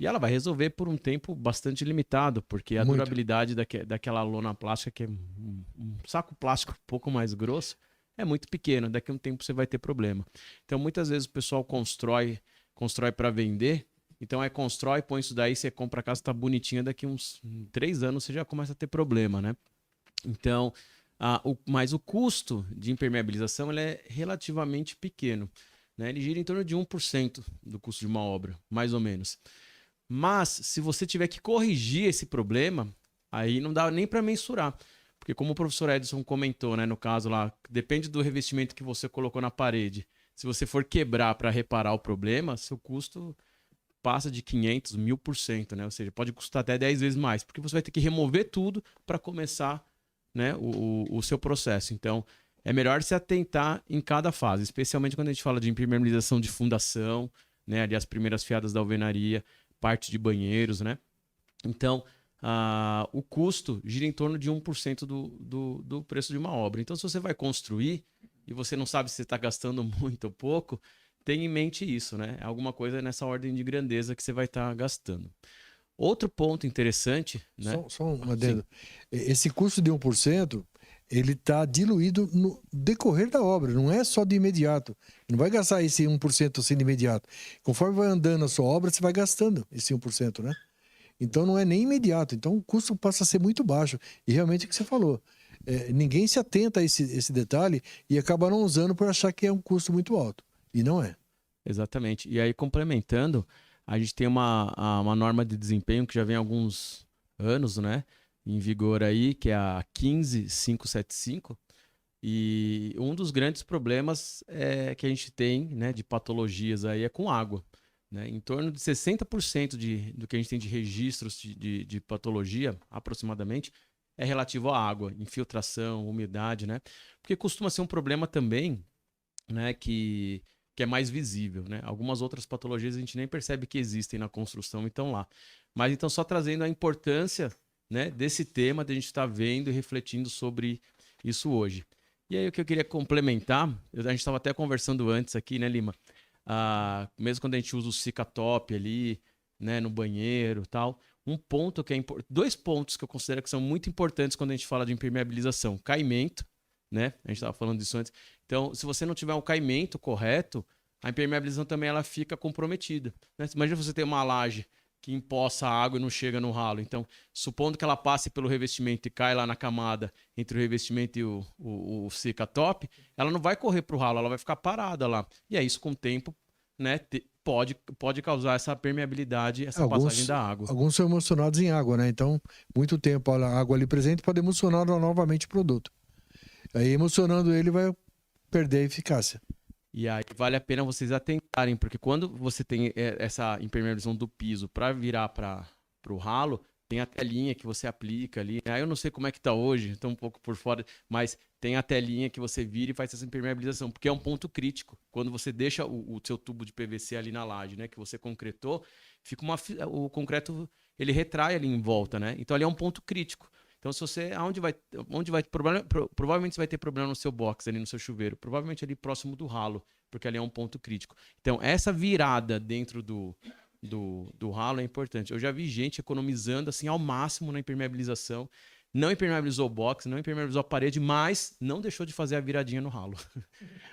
E ela vai resolver por um tempo bastante limitado, porque a Muito. durabilidade daquela lona plástica, que é um saco plástico um pouco mais grosso, é muito pequeno. Daqui a um tempo você vai ter problema. Então, muitas vezes o pessoal constrói para vender. Então, constrói, põe isso daí, você compra a casa, tá bonitinha, daqui uns 3 anos você já começa a ter problema, né? Então, mas o custo de impermeabilização ele é relativamente pequeno, né? Ele gira em torno de 1% do custo de uma obra, mais ou menos. Mas, se você tiver que corrigir esse problema, aí não dá nem para mensurar. Porque como o professor Edson comentou, né, no caso lá, depende do revestimento que você colocou na parede. Se você for quebrar para reparar o problema, seu custo passa de 500, 1000%, né? Ou seja, pode custar até 10 vezes mais, porque você vai ter que remover tudo para começar, né, o seu processo. Então, é melhor se atentar em cada fase, especialmente quando a gente fala de impermeabilização de fundação, né, ali as primeiras fiadas da alvenaria, parte de banheiros, né? Então, o custo gira em torno de 1% do preço de uma obra. Então, se você vai construir e você não sabe se você está gastando muito ou pouco, tenha em mente isso, né? É alguma coisa nessa ordem de grandeza que você vai estar gastando. Outro ponto interessante, né? Só um adendo. Esse custo de 1%, ele está diluído no decorrer da obra, não é só de imediato. Não vai gastar esse 1% assim de imediato. Conforme vai andando a sua obra, você vai gastando esse 1%, né? Então não é nem imediato. Então o custo passa a ser muito baixo. E realmente é o que você falou. Ninguém se atenta a esse detalhe e acaba não usando por achar que é um custo muito alto. E não é. Exatamente. E aí, complementando, a gente tem uma norma de desempenho que já vem há alguns anos, né, em vigor aí, que é a 15575. E um dos grandes problemas que a gente tem, né, de patologias aí é com água. Né? Em torno de 60% do que a gente tem de registros de patologia, aproximadamente, é relativo à água, infiltração, umidade, né? Porque costuma ser um problema também, né, que é mais visível, né? Algumas outras patologias a gente nem percebe que existem na construção e estão lá. Mas então só trazendo a importância, né, desse tema, de a gente estar vendo e refletindo sobre isso hoje. E aí o que eu queria complementar, a gente estava até conversando antes aqui, né, Lima? Mesmo quando a gente usa o Cicatop ali, né, no banheiro e tal, dois pontos que eu considero que são muito importantes quando a gente fala de impermeabilização: caimento, né? A gente estava falando disso antes. Então, se você não tiver um caimento correto, a impermeabilização também ela fica comprometida. Né? Imagina você ter uma laje que empoça a água e não chega no ralo. Então, supondo que ela passe pelo revestimento e cai lá na camada entre o revestimento e o Cicatop, ela não vai correr para o ralo, ela vai ficar parada lá. E é isso, com o tempo, né, pode causar essa permeabilidade, essa passagem da água. Alguns são emulsionados em água, né? Então, muito tempo a água ali presente pode emulsionar novamente o produto. Aí, emulsionando ele, vai perder a eficácia. E aí vale a pena vocês atentarem, porque quando você tem essa impermeabilização do piso para virar para o ralo, tem a telinha que você aplica ali. Aí eu não sei como é que tá hoje, estou um pouco por fora, mas tem a telinha que você vira e faz essa impermeabilização, porque é um ponto crítico. Quando você deixa o seu tubo de PVC ali na laje, né, que você concretou, fica o concreto, ele retrai ali em volta, né? Então ali é um ponto crítico. Então, se você. Provavelmente você vai ter problema no seu box, ali no seu chuveiro. Provavelmente ali próximo do ralo, porque ali é um ponto crítico. Então, essa virada dentro do ralo é importante. Eu já vi gente economizando assim ao máximo na impermeabilização. Não impermeabilizou o box, não impermeabilizou a parede, mas não deixou de fazer a viradinha no ralo.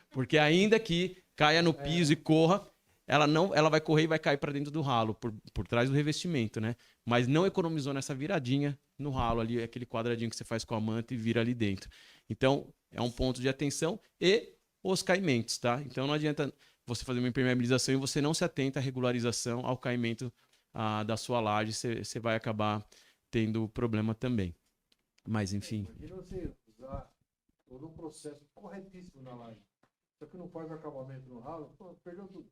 Porque ainda que caia no piso e corra, ela vai correr e vai cair para dentro do ralo, por trás do revestimento, né? Mas não economizou nessa viradinha no ralo ali, aquele quadradinho que você faz com a manta e vira ali dentro. Então, é um ponto de atenção. E os caimentos, tá? Então, não adianta você fazer uma impermeabilização e você não se atenta à regularização, ao caimento da sua laje, você vai acabar tendo problema também. Mas, enfim. Imagina você usar todo um processo corretíssimo na laje, só que não faz o acabamento no ralo, perdeu tudo.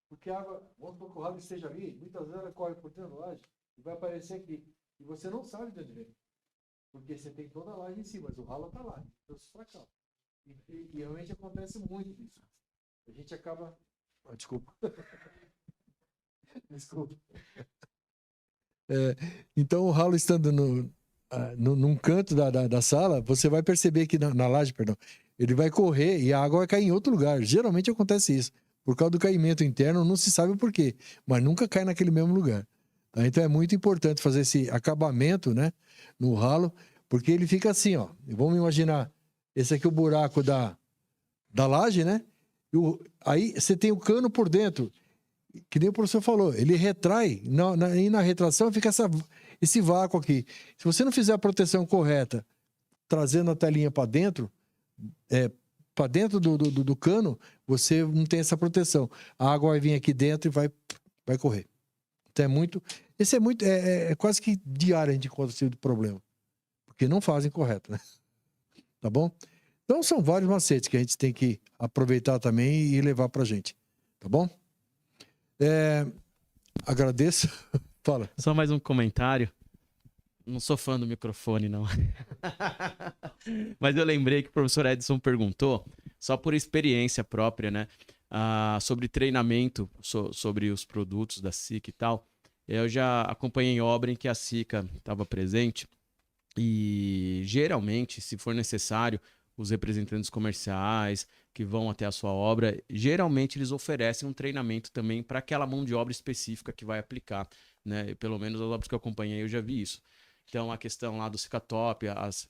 Porque a água, vamos supor que o ralo esteja ali, muitas vezes ela corre por dentro da laje e vai aparecer aqui. E você não sabe de onde vem. Porque você tem toda a laje em cima, mas o ralo está lá. Então se fracassa. E realmente acontece muito isso. A gente acaba. Desculpa. Desculpa. Então o ralo estando num canto da sala, você vai perceber que na laje, ele vai correr e a água vai cair em outro lugar. Geralmente acontece isso. Por causa do caimento interno, não se sabe o porquê, mas nunca cai naquele mesmo lugar. Então é muito importante fazer esse acabamento, né, no ralo, porque ele fica assim, ó. Vamos imaginar, esse aqui é o buraco da laje, né? Aí você tem o cano por dentro, que nem o professor falou, ele retrai, e na retração fica esse vácuo aqui. Se você não fizer a proteção correta, trazendo a telinha para dentro do cano, você não tem essa proteção. A água vai vir aqui dentro e vai correr. Então é quase que diário a gente encontra esse tipo de problema. Porque não fazem correto, né? Tá bom? Então são vários macetes que a gente tem que aproveitar também e levar pra gente. Tá bom? Agradeço. Fala. Só mais um comentário. Não sou fã do microfone, não. Mas eu lembrei que o professor Edson perguntou, só por experiência própria, né? Sobre treinamento, sobre os produtos da SICA e tal. Eu já acompanhei obra em que a SICA estava presente e, geralmente, se for necessário, os representantes comerciais que vão até a sua obra, geralmente eles oferecem um treinamento também para aquela mão de obra específica que vai aplicar, né? Pelo menos as obras que eu acompanhei, eu já vi isso. Então, a questão lá do Cicatop, as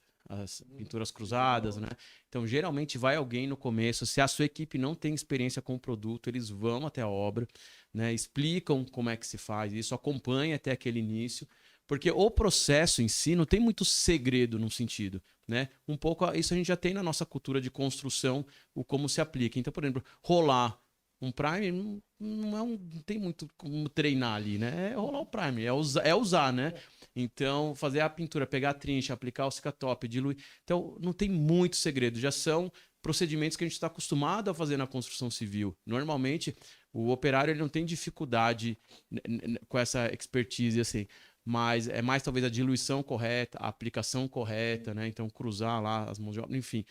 pinturas cruzadas, né? Então, geralmente vai alguém no começo. Se a sua equipe não tem experiência com o produto, eles vão até a obra, né? Explicam como é que se faz isso, acompanha até aquele início, porque o processo em si não tem muito segredo num sentido, né? Um pouco isso a gente já tem na nossa cultura de construção, o como se aplica. Então, por exemplo, rolar um primer não tem muito como treinar ali, né? É rolar o primer, é usar, né? Então, fazer a pintura, pegar a trincha, aplicar o Cicatop, diluir. Então, não tem muito segredo. Já são procedimentos que a gente está acostumado a fazer na construção civil. Normalmente, o operário ele não tem dificuldade com essa expertise, assim. Mas é mais talvez a diluição correta, a aplicação correta, né? Então, cruzar lá as mãos de obra, enfim.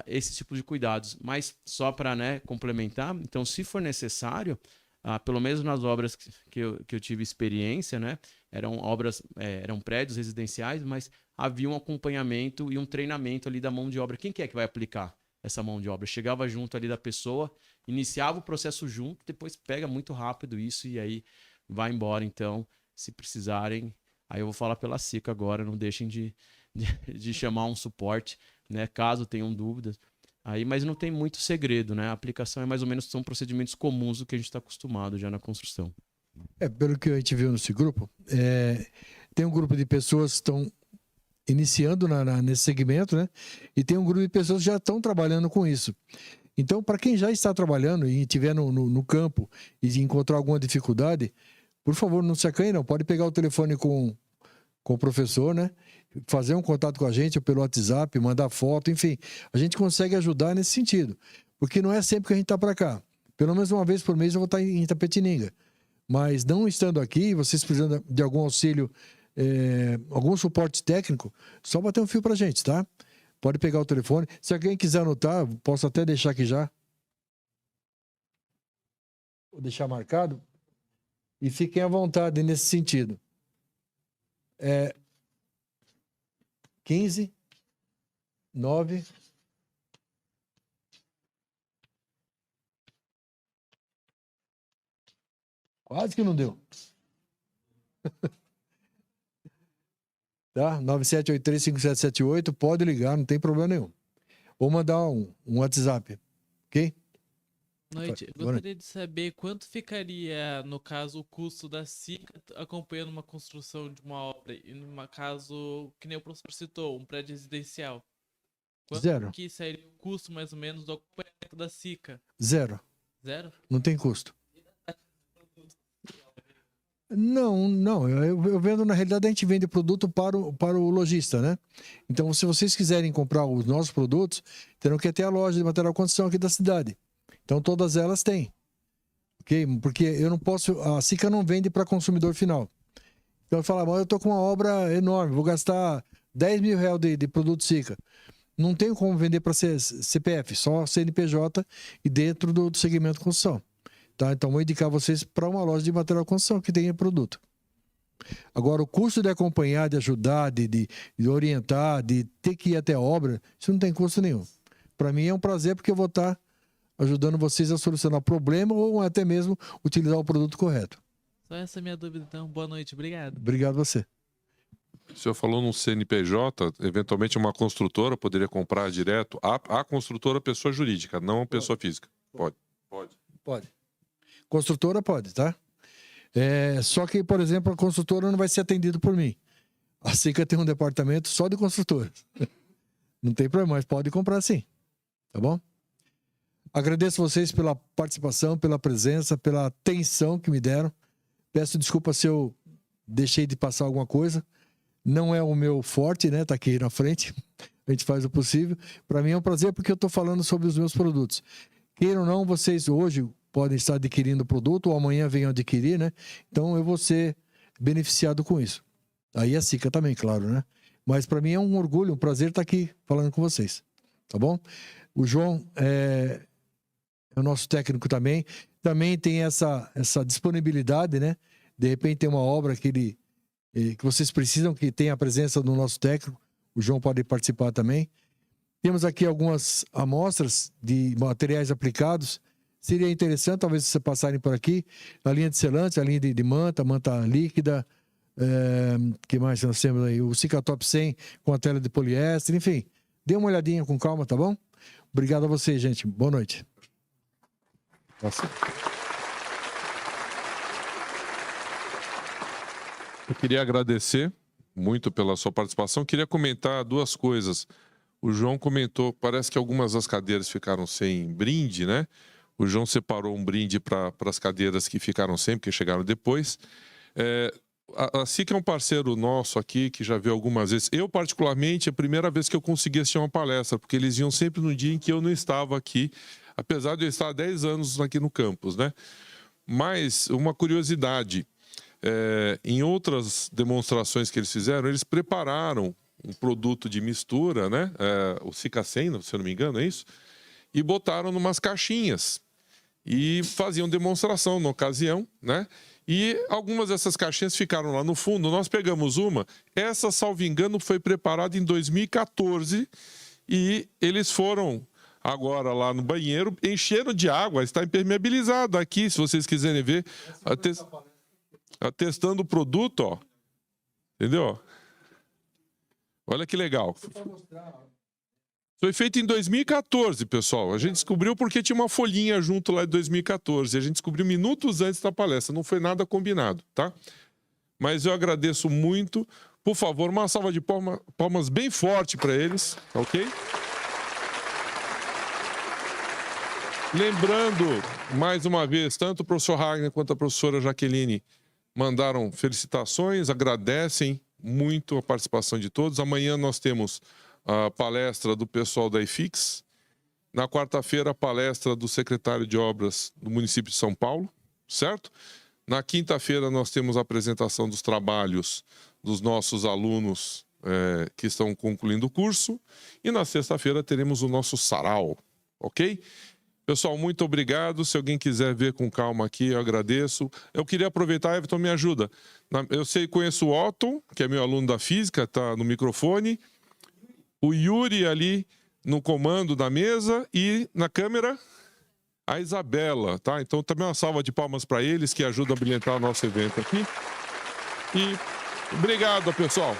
Esse tipo de cuidados. Mas só para, né, complementar, então, se for necessário, pelo menos nas obras que eu tive experiência, né? Eram prédios residenciais, mas havia um acompanhamento e um treinamento ali da mão de obra. Quem que é que vai aplicar essa mão de obra? Chegava junto ali da pessoa, iniciava o processo junto, depois pega muito rápido isso e aí vai embora. Então, se precisarem, aí eu vou falar pela SICA agora, não deixem de chamar um suporte, né? Caso tenham dúvidas. Aí, mas não tem muito segredo, né? A aplicação é mais ou menos, são procedimentos comuns do que a gente está acostumado já na construção. Pelo que a gente viu nesse grupo, tem um grupo de pessoas que estão iniciando nesse segmento, né? E tem um grupo de pessoas que já estão trabalhando com isso. Então, para quem já está trabalhando e estiver no campo e encontrar alguma dificuldade, por favor, não se acanhe, não. Pode pegar o telefone com o professor, né? Fazer um contato com a gente ou pelo WhatsApp, mandar foto, enfim. A gente consegue ajudar nesse sentido. Porque não é sempre que a gente está para cá. Pelo menos uma vez por mês eu vou estar em Itapetininga. Mas não estando aqui, vocês precisando de algum auxílio, algum suporte técnico, só bater um fio para a gente, tá? Pode pegar o telefone. Se alguém quiser anotar, posso até deixar aqui já. Vou deixar marcado. E fiquem à vontade nesse sentido. 15 9 Quase que não deu. Tá? 97835778, pode ligar, não tem problema nenhum. Ou mandar um WhatsApp, ok? Noite. Eu gostaria de saber quanto ficaria, no caso, o custo da SICA acompanhando uma construção de uma obra e num caso, que nem o professor citou, um prédio residencial. Quanto Zero. que seria o custo, mais ou menos, do acompanhamento da SICA? Zero. Zero? Não tem custo. Não. Eu vendo, na realidade, a gente vende produto para o lojista, né? Então, se vocês quiserem comprar os nossos produtos, terão que ir até a loja de material de construção aqui da cidade. Então, todas elas têm. Ok? Porque eu não posso... A SICA não vende para consumidor final. Então, eu falo, eu estou com uma obra enorme, vou gastar 10 mil reais de produto SICA. Não tenho como vender para CPF, só CNPJ e dentro do segmento de construção. Tá? Então, vou indicar vocês para uma loja de material de construção que tenha produto. Agora, o custo de acompanhar, de ajudar, de orientar, de ter que ir até a obra, isso não tem custo nenhum. Para mim é um prazer porque eu vou estar ajudando vocês a solucionar o problema ou até mesmo utilizar o produto correto. Só essa é a minha dúvida, então. Boa noite, obrigado. Obrigado a você. O senhor falou num CNPJ, eventualmente uma construtora poderia comprar direto. A construtora pessoa jurídica, não pessoa física. Pode. Pode. Construtora pode, tá? Só que, por exemplo, a construtora não vai ser atendida por mim. A SICA tem um departamento só de construtoras. Não tem problema, mas pode comprar sim. Tá bom? Agradeço vocês pela participação, pela presença, pela atenção que me deram. Peço desculpa se eu deixei de passar alguma coisa. Não é o meu forte, né? Tá aqui na frente. A gente faz o possível. Para mim é um prazer porque eu estou falando sobre os meus produtos. Queiram ou não, vocês hoje podem estar adquirindo o produto ou amanhã venham adquirir, né? Então eu vou ser beneficiado com isso. Aí a SICA também, claro, né? Mas para mim é um orgulho, um prazer estar aqui falando com vocês. Tá bom? O João é o nosso técnico também. Também tem essa disponibilidade, né? De repente tem uma obra que vocês precisam que tenha a presença do nosso técnico. O João pode participar também. Temos aqui algumas amostras de materiais aplicados. Seria interessante, talvez, vocês passarem por aqui. A linha de selante, a linha de manta líquida. Que mais nós temos aí? O Cicatop 100 com a tela de poliéster. Enfim, dê uma olhadinha com calma, tá bom? Obrigado a vocês, gente. Boa noite. Nossa. Eu queria agradecer muito pela sua participação. Queria comentar duas coisas. O João comentou, parece que algumas das cadeiras ficaram sem brinde, né? O João separou um brinde para as cadeiras que ficaram sem, porque chegaram depois. A SICA é um parceiro nosso aqui, que já veio algumas vezes. Eu, particularmente, é a primeira vez que eu consegui assistir uma palestra, porque eles iam sempre no dia em que eu não estava aqui, apesar de eu estar há 10 anos aqui no campus, né? Mas, uma curiosidade, em outras demonstrações que eles fizeram, eles prepararam um produto de mistura, né? O SICA 100, se eu não me engano, é isso? E botaram numas caixinhas e faziam demonstração na ocasião, né? E algumas dessas caixinhas ficaram lá no fundo. Nós pegamos uma, essa, salvo engano, foi preparada em 2014 e eles foram agora lá no banheiro, encheram de água, está impermeabilizada aqui, se vocês quiserem ver, testando o produto, ó. Entendeu? Olha que legal. Foi feito em 2014, pessoal. A gente descobriu porque tinha uma folhinha junto lá de 2014. A gente descobriu minutos antes da palestra. Não foi nada combinado, tá? Mas eu agradeço muito. Por favor, uma salva de palmas bem forte para eles, ok? Lembrando, mais uma vez, tanto o professor Ragnar quanto a professora Jaqueline mandaram felicitações, agradecem muito a participação de todos. Amanhã nós temos a palestra do pessoal da IFIX. Na quarta-feira, a palestra do secretário de Obras do município de São Paulo, certo? Na quinta-feira, nós temos a apresentação dos trabalhos dos nossos alunos que estão concluindo o curso. E na sexta-feira, teremos o nosso sarau, ok? Pessoal, muito obrigado. Se alguém quiser ver com calma aqui, eu agradeço. Eu queria aproveitar, Everton, me ajuda. Eu conheço o Otton, que é meu aluno da física, está no microfone. O Yuri ali no comando da mesa e na câmera a Isabela, tá? Então também uma salva de palmas para eles que ajudam a brilhantar o nosso evento aqui. E obrigado, pessoal.